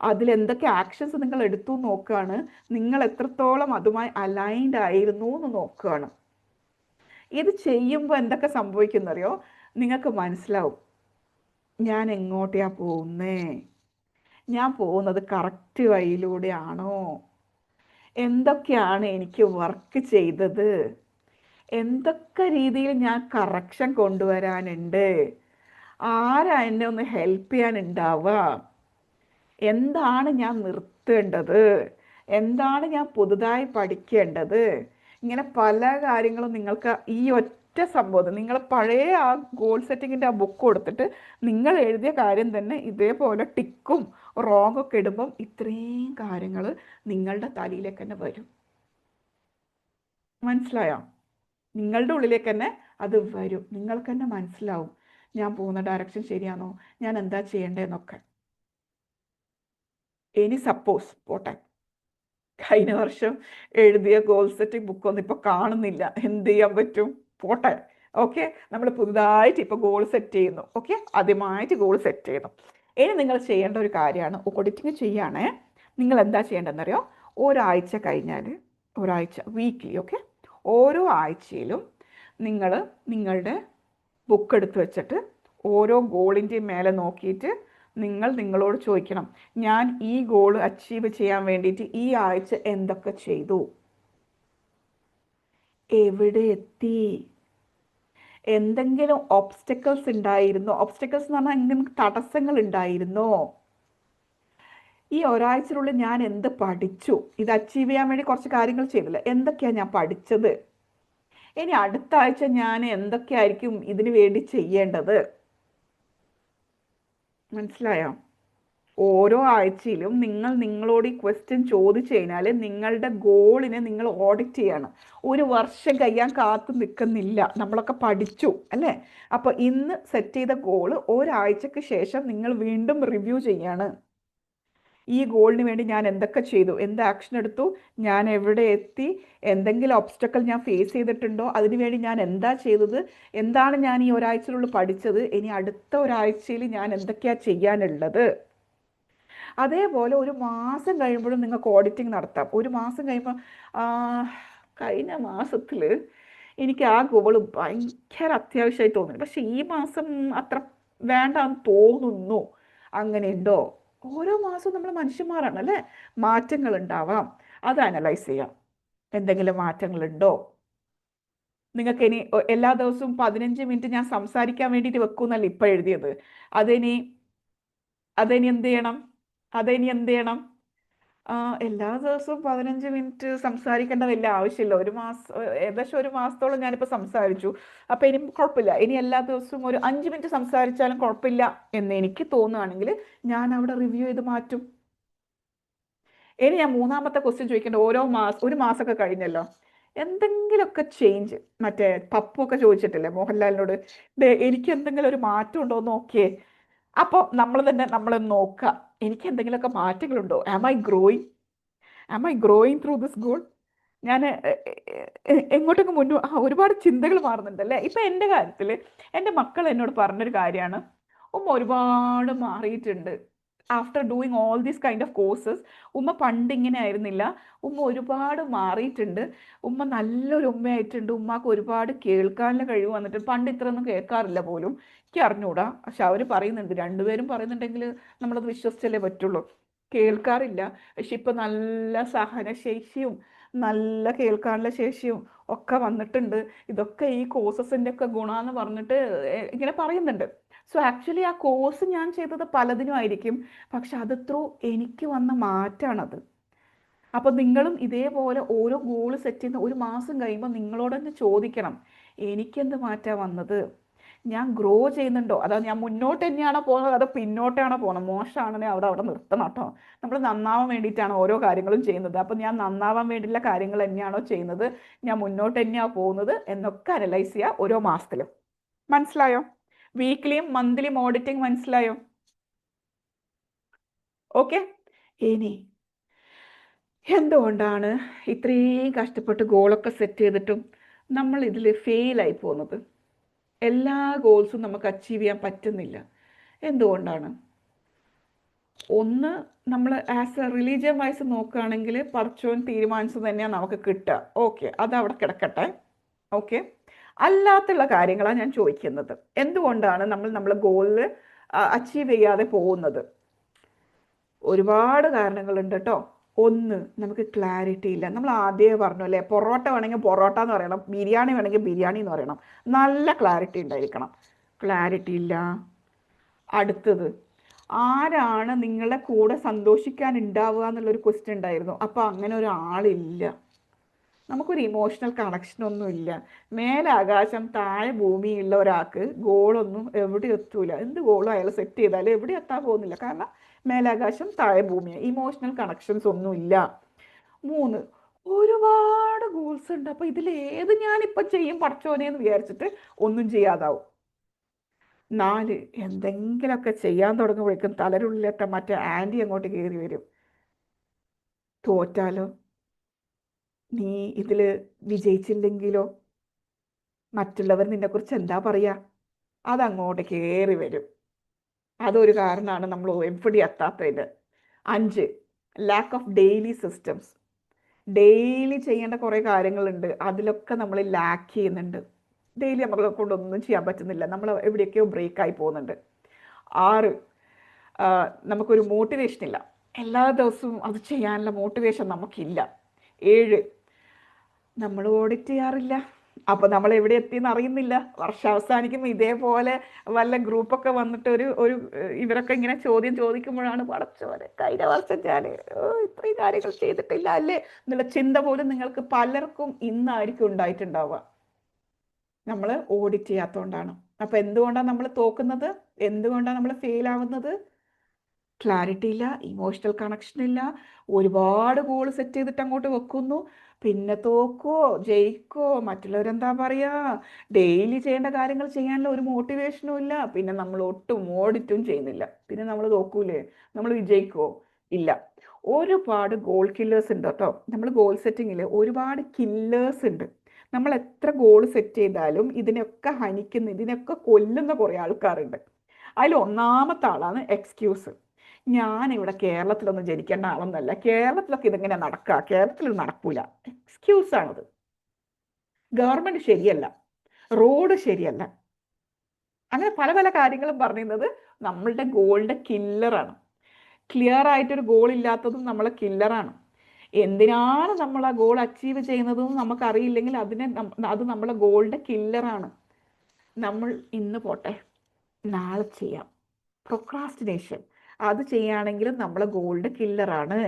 അതിലെന്തൊക്കെ ആക്ഷൻസ് നിങ്ങൾ എടുത്തു നോക്കുകയാണ്, നിങ്ങൾ എത്രത്തോളം അതുമായി അലൈൻഡ് ആയിരുന്നു എന്ന് നോക്കുകയാണ്. ഇത് ചെയ്യുമ്പോൾ എന്തൊക്കെ സംഭവിക്കുന്നറിയോ? നിങ്ങൾക്ക് മനസ്സിലാവും ഞാൻ എങ്ങോട്ടാ പോകുന്നേ, ഞാൻ പോകുന്നത് കറക്റ്റ് വഴിയിലൂടെയാണോ, എന്തൊക്കെയാണ് എനിക്ക് വർക്ക് ചെയ്തത്, എന്തൊക്കെ രീതിയിൽ ഞാൻ കറക്ഷൻ കൊണ്ടുവരാനുണ്ട്, ആരാ എന്നെ ഒന്ന് ഹെൽപ്പ് ചെയ്യാനുണ്ടാവുക, എന്താണ് ഞാൻ നിർത്തേണ്ടത്, എന്താണ് ഞാൻ പുതുതായി പഠിക്കേണ്ടത്. ഇങ്ങനെ പല കാര്യങ്ങളും നിങ്ങൾക്ക് ഈ ഒറ്റ സംഭവം, നിങ്ങൾ പഴയ ആ ഗോൾ സെറ്റിങ്ങിൻ്റെ ആ ബുക്ക് കൊടുത്തിട്ട് നിങ്ങൾ എഴുതിയ കാര്യം തന്നെ ഇതേപോലെ ടിക്കും റോങ് ഒക്കെ ഇടുമ്പം ഇത്രയും കാര്യങ്ങൾ നിങ്ങളുടെ തലയിലേക്ക് തന്നെ വരും. മനസ്സിലായോ? നിങ്ങളുടെ ഉള്ളിലേക്ക് തന്നെ അത് വരും. നിങ്ങൾക്ക് തന്നെ മനസ്സിലാവും ഞാൻ പോകുന്ന ഡയറക്ഷൻ ശരിയാണോ, ഞാൻ എന്താ ചെയ്യേണ്ടതെന്നൊക്കെ. ഇനി സപ്പോസ് പോട്ടെ, കഴിഞ്ഞ വർഷം എഴുതിയ ഗോൾ സെറ്റിംഗ് ബുക്കൊന്നും ഇപ്പോൾ കാണുന്നില്ല, എന്ത് ചെയ്യാൻ പറ്റും? പോട്ടെ. ഓക്കെ, നമ്മൾ പുതുതായിട്ട് ഇപ്പോൾ ഗോൾ സെറ്റ് ചെയ്യുന്നു. ഓക്കെ, ആദ്യമായിട്ട് ഗോൾ സെറ്റ് ചെയ്യുന്നു. ഇനി നിങ്ങൾ ചെയ്യേണ്ട ഒരു കാര്യമാണ്, ഓഡിറ്റിങ് ചെയ്യുകയാണേ. നിങ്ങൾ എന്താ ചെയ്യേണ്ടതെന്നറിയോ? ഒരാഴ്ച കഴിഞ്ഞാൽ, ഒരാഴ്ച വീക്ക്ലി, ഓക്കെ, ഓരോ ആഴ്ചയിലും നിങ്ങൾ നിങ്ങളുടെ ബുക്ക് എടുത്ത് വെച്ചിട്ട് ഓരോ ഗോളിൻ്റെയും മേലെ നോക്കിയിട്ട് നിങ്ങൾ നിങ്ങളോട് ചോദിക്കണം, ഞാൻ ഈ ഗോൾ അച്ചീവ് ചെയ്യാൻ വേണ്ടിയിട്ട് ഈ ആഴ്ച എന്തൊക്കെ ചെയ്തു, എവിടെ എത്തി, എന്തെങ്കിലും ഒബ്സ്റ്റക്കിൾസ് ഉണ്ടായിരുന്നോ? ഒബ്സ്റ്റക്കിൾസ് എന്ന് പറഞ്ഞാൽ എന്തെങ്കിലും തടസ്സങ്ങൾ ഉണ്ടായിരുന്നോ? ഈ ഒരാഴ്ചയിനുള്ളിൽ ഞാൻ എന്ത് പഠിച്ചു? ഇത് അച്ചീവ് ചെയ്യാൻ വേണ്ടി കുറച്ച് കാര്യങ്ങൾ ചെയ്തില്ല, എന്തൊക്കെയാണ് ഞാൻ പഠിച്ചത്? ഇനി അടുത്ത ആഴ്ച ഞാൻ എന്തൊക്കെയായിരിക്കും ഇതിനു വേണ്ടി ചെയ്യേണ്ടത്? മനസ്സിലായോ? ഓരോ ആഴ്ചയിലും നിങ്ങൾ നിങ്ങളോട് ഈ ക്വസ്റ്റ്യൻ ചോദിച്ചു കഴിഞ്ഞാൽ നിങ്ങളുടെ ഗോളിനെ നിങ്ങൾ ഓഡിറ്റ് ചെയ്യണം. ഒരു വർഷം കഴിയാൻ കാത്തു നിൽക്കുന്നില്ല. നമ്മളൊക്കെ പഠിച്ചു അല്ലേ? അപ്പോൾ ഇന്ന് സെറ്റ് ചെയ്ത ഗോള് ഒരാഴ്ചക്ക് ശേഷം നിങ്ങൾ വീണ്ടും റിവ്യൂ ചെയ്യാണ്. ഈ ഗോളിന് വേണ്ടി ഞാൻ എന്തൊക്കെ ചെയ്തു, എന്ത് ആക്ഷൻ എടുത്തു, ഞാൻ എവിടെ എത്തി, എന്തെങ്കിലും ഒബ്സ്റ്റക്കിൾ ഞാൻ ഫേസ് ചെയ്തിട്ടുണ്ടോ, അതിനുവേണ്ടി ഞാൻ എന്താ ചെയ്തത്, എന്താണ് ഞാൻ ഈ ഒരാഴ്ചയിലുള്ളിൽ പഠിച്ചത്, ഇനി അടുത്ത ഒരാഴ്ചയിൽ ഞാൻ എന്തൊക്കെയാണ് ചെയ്യാനുള്ളത്. അതേപോലെ ഒരു മാസം കഴിയുമ്പോഴും നിങ്ങൾക്ക് ഓഡിറ്റിംഗ് നടത്താം. ഒരു മാസം കഴിയുമ്പോൾ കഴിഞ്ഞ മാസത്തിൽ എനിക്ക് ആ ഗോള് ഭയങ്കര അത്യാവശ്യമായി തോന്നുന്നു, പക്ഷെ ഈ മാസം അത്ര വേണ്ടാന്ന് തോന്നുന്നു, അങ്ങനെയുണ്ടോ? ഓരോ മാസവും നമ്മൾ മനുഷ്യന്മാരാണ് അല്ലേ, മാറ്റങ്ങൾ ഉണ്ടാവാം. അത് അനലൈസ് ചെയ്യാം, എന്തെങ്കിലും മാറ്റങ്ങളുണ്ടോ. നിങ്ങൾക്ക് ഇനി എല്ലാ ദിവസവും 15 മിനിറ്റ് ഞാൻ സംസാരിക്കാൻ വേണ്ടിയിട്ട് വെക്കൂന്നല്ല ഇപ്പം എഴുതിയത്. അതിനി എന്ത് ചെയ്യണം? എല്ലാ ദിവസവും 15 മിനിറ്റ് സംസാരിക്കേണ്ട വലിയ ആവശ്യമില്ല. ഒരു മാസം, ഏകദേശം ഒരു മാസത്തോളം ഞാനിപ്പോൾ സംസാരിച്ചു. അപ്പോൾ ഇനി കുഴപ്പമില്ല, ഇനി എല്ലാ ദിവസവും ഒരു 5 മിനിറ്റ് സംസാരിച്ചാലും കുഴപ്പമില്ല എന്ന് എനിക്ക് തോന്നുകയാണെങ്കിൽ ഞാൻ അവിടെ റിവ്യൂ ചെയ്ത് മാറ്റും. ഇനി ഞാൻ മൂന്നാമത്തെ ക്വസ്റ്റ്യൻ ചോദിക്കേണ്ട, ഒരു മാസമൊക്കെ കഴിഞ്ഞല്ലോ, എന്തെങ്കിലുമൊക്കെ ചേഞ്ച്, മറ്റേ പപ്പുമൊക്കെ ചോദിച്ചിട്ടില്ലേ മോഹൻലാലിനോട്, എനിക്ക് എന്തെങ്കിലും ഒരു മാറ്റം ഉണ്ടോ എന്ന് നോക്കിയേ. അപ്പോൾ നമ്മളൊന്ന് നോക്കുക, എനിക്ക് എന്തെങ്കിലുമൊക്കെ മാറ്റങ്ങളുണ്ടോ? Am I growing through this goal? ഞാൻ എങ്ങോട്ടൊക്കെ ഒരുപാട് ചിന്തകൾ മാറുന്നുണ്ട് അല്ലേ. ഇപ്പം എൻ്റെ കാര്യത്തിൽ എൻ്റെ മക്കൾ എന്നോട് പറഞ്ഞൊരു കാര്യമാണ്, ഉമ്മ ഒരുപാട് മാറിയിട്ടുണ്ട് after doing all these kind of courses. ഉമ്മ പണ്ട് ഇങ്ങനെ ആയിരുന്നില്ല, ഉമ്മ ഒരുപാട് മാറിയിട്ടുണ്ട്, ഉമ്മ നല്ലൊരു ഉമ്മയായിട്ടുണ്ട്, ഉമ്മക്ക് ഒരുപാട് കേൾക്കാനുള്ള കഴിവ് വന്നിട്ട്, പണ്ട് ഇത്രയൊന്നും കേൾക്കാറില്ല പോലും. എനിക്ക് അറിഞ്ഞൂടാ, പക്ഷെ അവർ പറയുന്നുണ്ട്, രണ്ടുപേരും പറയുന്നുണ്ടെങ്കിൽ നമ്മളത് വിശ്വസിച്ചല്ലേ പറ്റുള്ളൂ. കേൾക്കാറില്ല, പക്ഷെ ഇപ്പം നല്ല സഹനശേഷിയും നല്ല കേൾക്കാനുള്ള ശേഷിയും ഒക്കെ വന്നിട്ടുണ്ട്. ഇതൊക്കെ ഈ കോഴ്സസിൻ്റെ ഒക്കെ ഗുണമെന്ന് പറഞ്ഞിട്ട് ഇങ്ങനെ പറയുന്നുണ്ട്. സോ ആക്ച്വലി ആ കോഴ്സ് ഞാൻ ചെയ്തത് പലതിനും ആയിരിക്കും, പക്ഷെ അത് ത്രൂ എനിക്ക് വന്ന മാറ്റമാണത്. അപ്പോൾ നിങ്ങളും ഇതേപോലെ ഓരോ ഗോൾ സെറ്റ് ചെയ്യുന്ന ഒരു മാസം കഴിയുമ്പോൾ നിങ്ങളോട് തന്നെ ചോദിക്കണം, എനിക്കെന്ത് മാറ്റമാണ് വന്നത്, ഞാൻ ഗ്രോ ചെയ്യുന്നുണ്ടോ, അതാ ഞാൻ മുന്നോട്ട് തന്നെയാണോ പോകുന്നത് അതോ പിന്നോട്ടാണോ പോകുന്നത്. മോശമാണെങ്കിൽ അവിടെ നിർത്തണം കേട്ടോ. നമ്മൾ നന്നാവാൻ വേണ്ടിയിട്ടാണ് ഓരോ കാര്യങ്ങളും ചെയ്യുന്നത്. അപ്പം ഞാൻ നന്നാവാൻ വേണ്ടിയുള്ള കാര്യങ്ങൾ തന്നെയാണോ ചെയ്യുന്നത്, ഞാൻ മുന്നോട്ട് തന്നെയാണോ പോകുന്നത് എന്നൊക്കെ അനലൈസ് ചെയ്യുക ഓരോ മാസത്തിലും. മനസ്സിലായോ? വീക്ക്ലിയും മന്ത്ലിയും ഓഡിറ്റിംഗ് മനസ്സിലായോ? ഓക്കെ. ഇനി എന്തുകൊണ്ടാണ് ഇത്രയും കഷ്ടപ്പെട്ട് ഗോളൊക്കെ സെറ്റ് ചെയ്തിട്ടും നമ്മൾ ഇതിൽ ഫെയിലായി പോകുന്നത്? എല്ലാ ഗോൾസും നമുക്ക് അച്ചീവ് ചെയ്യാൻ പറ്റുന്നില്ല. എന്തുകൊണ്ടാണ്? ഒന്ന്, നമ്മൾ ആസ് എ റിലീജിയൻ വൈസ് നോക്കുകയാണെങ്കിൽ പടച്ചോൻ തീരുമാനിച്ചത് തന്നെയാണ് നമുക്ക് കിട്ടുക. ഓക്കെ, അതവിടെ കിടക്കട്ടെ. ഓക്കെ, അല്ലാത്തുള്ള കാര്യങ്ങളാണ് ഞാൻ ചോദിക്കുന്നത്. എന്തുകൊണ്ടാണ് നമ്മൾ ഗോളിൽ അച്ചീവ് ചെയ്യാതെ പോകുന്നത്? ഒരുപാട് കാരണങ്ങളുണ്ട് കേട്ടോ. ഒന്ന്, നമുക്ക് ക്ലാരിറ്റി ഇല്ല. നമ്മൾ ആദ്യമേ പറഞ്ഞു അല്ലേ, പൊറോട്ട വേണമെങ്കിൽ പൊറോട്ട എന്ന് പറയണം, ബിരിയാണി വേണമെങ്കിൽ ബിരിയാണി എന്ന് പറയണം. നല്ല ക്ലാരിറ്റി ഉണ്ടായിരിക്കണം. ക്ലാരിറ്റി ഇല്ല. അടുത്തത്, ആരാണ് നിങ്ങളുടെ കൂടെ സന്തോഷിക്കാൻ ഉണ്ടാവുക എന്നുള്ളൊരു ക്വസ്റ്റ്യൻ ഉണ്ടായിരുന്നു. അപ്പോൾ അങ്ങനെ ഒരാളില്ല. നമുക്കൊരു ഇമോഷണൽ കണക്ഷനൊന്നുമില്ല. മേലാകാശം താഴെ ഭൂമിയുള്ള ഒരാൾക്ക് ഗോളൊന്നും എവിടെ എത്തൂല. എന്ത് ഗോളും അയാൾ സെറ്റ് ചെയ്താലും എവിടെ എത്താൻ പോകുന്നില്ല. കാരണം മേലാകാശം താഴെ ഭൂമിയാണ്. ഇമോഷണൽ കണക്ഷൻസ് ഒന്നുമില്ല. 3, ഒരുപാട് ഗോൾസ് ഉണ്ട്. അപ്പൊ ഇതിലേത് ഞാനിപ്പോൾ ചെയ്യും പടച്ചോനെ എന്ന് വിചാരിച്ചിട്ട് ഒന്നും ചെയ്യാതാവും. 4, എന്തെങ്കിലുമൊക്കെ ചെയ്യാൻ തുടങ്ങുമ്പോഴേക്കും തലരുള്ളിലൊക്കെ മറ്റേ ആൻറ്റി അങ്ങോട്ട് കയറി വരും. തോറ്റാലോ, നീ ഇതിൽ വിജയിച്ചില്ലെങ്കിലോ, മറ്റുള്ളവർ നിന്നെക്കുറിച്ച് എന്താ പറയുക, അതങ്ങോട്ട് കയറി വരും. അതൊരു കാരണമാണ് നമ്മൾ എവിടെ എത്താത്തതിന്. 5, lack of daily systems. Daily ചെയ്യേണ്ട കുറേ കാര്യങ്ങളുണ്ട്, അതിലൊക്കെ നമ്മൾ ലാക്ക് ചെയ്യുന്നുണ്ട്. ഡെയിലി നമ്മളെ കൊണ്ടൊന്നും ചെയ്യാൻ പറ്റുന്നില്ല, നമ്മൾ എവിടെയൊക്കെയോ ബ്രേക്കായി പോകുന്നുണ്ട്. 6, നമുക്കൊരു മോട്ടിവേഷൻ ഇല്ല, എല്ലാ ദിവസവും അത് ചെയ്യാനുള്ള മോട്ടിവേഷൻ നമുക്കില്ല. 7, നമ്മൾ ഓഡിറ്റ് ചെയ്യാറില്ല, അപ്പോൾ നമ്മൾ എവിടെ എത്തിയെന്ന് അറിയുന്നില്ല. വർഷാവസാനിക്കുമ്പോൾ ഇതേപോലെ വല്ല ഗ്രൂപ്പൊക്കെ വന്നിട്ട് ഒരു ഇവരൊക്കെ ഇങ്ങനെ ചോദ്യം ചോദിക്കുമ്പോഴാണ് പടച്ചോനെ കഴിഞ്ഞ വർഷം ഞാൻ ഇത്രയും കാര്യങ്ങൾ ചെയ്തിട്ടില്ല അല്ലേ എന്നുള്ള ചിന്ത പോലും നിങ്ങൾക്ക് പലർക്കും ഇന്നായിരിക്കും ഉണ്ടായിട്ടുണ്ടാവുക. നമ്മൾ ഓഡിറ്റ് ചെയ്യാത്തതുകൊണ്ടാണ്. അപ്പം എന്തുകൊണ്ടാണ് നമ്മൾ തോക്കുന്നത്, എന്തുകൊണ്ടാണ് നമ്മൾ ഫെയിൽ ആവുന്നത്? ക്ലാരിറ്റി ഇല്ല, ഇമോഷണൽ കണക്ഷൻ ഇല്ല, ഒരുപാട് ഗോൾ സെറ്റ് ചെയ്തിട്ട് അങ്ങോട്ട് വെക്കുന്നു, പിന്നെ തോക്കോ ജയിക്കോ മറ്റുള്ളവരെന്താ പറയുക, ഡെയിലി ചെയ്യേണ്ട കാര്യങ്ങൾ ചെയ്യാനുള്ള ഒരു മോട്ടിവേഷനും ഇല്ല, പിന്നെ നമ്മൾ ഒട്ടും ഓഡിറ്റും ചെയ്യുന്നില്ല, പിന്നെ നമ്മൾ തോക്കൂലേ, നമ്മൾ വിജയിക്കോ ഇല്ല. ഒരുപാട് ഗോൾ കില്ലേഴ്സ് ഉണ്ട് കേട്ടോ. നമ്മൾ ഗോൾ സെറ്റിങ്ങിൽ ഒരുപാട് കില്ലേഴ്സ് ഉണ്ട്. നമ്മൾ എത്ര ഗോൾ സെറ്റ് ചെയ്താലും ഇതിനൊക്കെ ഹനിക്കുന്ന, ഇതിനൊക്കെ കൊല്ലുന്ന കുറേ ആൾക്കാരുണ്ട്. അതിൽ ഒന്നാമത്തെ ആളാണ് എക്സ്ക്യൂസ്. ഞാനിവിടെ കേരളത്തിലൊന്നും ജനിക്കേണ്ട ആളൊന്നല്ല, കേരളത്തിലൊക്കെ ഇതിങ്ങനെ നടക്കുക, കേരളത്തിൽ നടക്കൂല. എക്സ്ക്യൂസാണത്. ഗവൺമെന്റ് ശരിയല്ല, റോഡ് ശരിയല്ല, അങ്ങനെ പല പല കാര്യങ്ങളും പറയുന്നത് നമ്മളുടെ ഗോളിന്റെ കില്ലറാണ്. ക്ലിയർ ആയിട്ടൊരു ഗോൾ ഇല്ലാത്തതും നമ്മളെ കില്ലറാണ്. എന്തിനാണ് നമ്മൾ ആ ഗോൾ അച്ചീവ് ചെയ്യുന്നതെന്ന് നമുക്കറിയില്ലെങ്കിൽ അത് നമ്മളെ ഗോളിന്റെ കില്ലറാണ്. നമ്മൾ ഇന്ന് പോട്ടെ നാളെ ചെയ്യാം, പ്രൊക്രാസ്റ്റിനേഷൻ, അത് ചെയ്യുകയാണെങ്കിലും നമ്മളെ ഗോൾഡ് കില്ലറാണ്.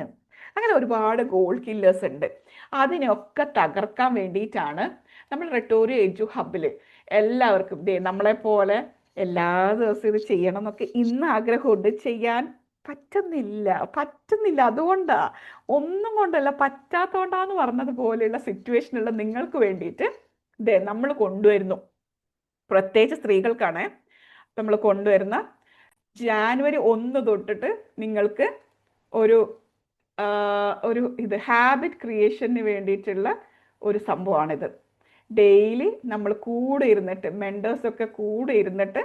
അങ്ങനെ ഒരുപാട് ഗോൾ കില്ലേഴ്സ് ഉണ്ട്. അതിനൊക്കെ തകർക്കാൻ വേണ്ടിയിട്ടാണ് നമ്മൾ റെട്ടോറിയോ എഡ്യു ഹബിൽ എല്ലാവർക്കും നമ്മളെപ്പോലെ എല്ലാ ദിവസവും ഇത് ചെയ്യണം എന്നൊക്കെ ഇന്ന് ആഗ്രഹമുണ്ട്, ചെയ്യാൻ പറ്റുന്നില്ല. അതുകൊണ്ടാ, ഒന്നും കൊണ്ടല്ല, പറ്റാത്തതുകൊണ്ടാന്ന് പറഞ്ഞതുപോലെയുള്ള സിറ്റുവേഷനുള്ള നിങ്ങൾക്ക് വേണ്ടിയിട്ട് നമ്മൾ കൊണ്ടുവരുന്നു. പ്രത്യേകിച്ച് സ്ത്രീകൾക്കാണ് നമ്മൾ കൊണ്ടുവരുന്ന ജാനുവരി 1 തൊട്ടിട്ട് നിങ്ങൾക്ക് ഒരു ഇത് ഹാബിറ്റ് ക്രിയേഷന് വേണ്ടിയിട്ടുള്ള ഒരു സംഭവമാണിത്. ഡെയിലി നമ്മൾ കൂടെ ഇരുന്നിട്ട്, മെൻറ്റേഴ്സൊക്കെ കൂടെ ഇരുന്നിട്ട്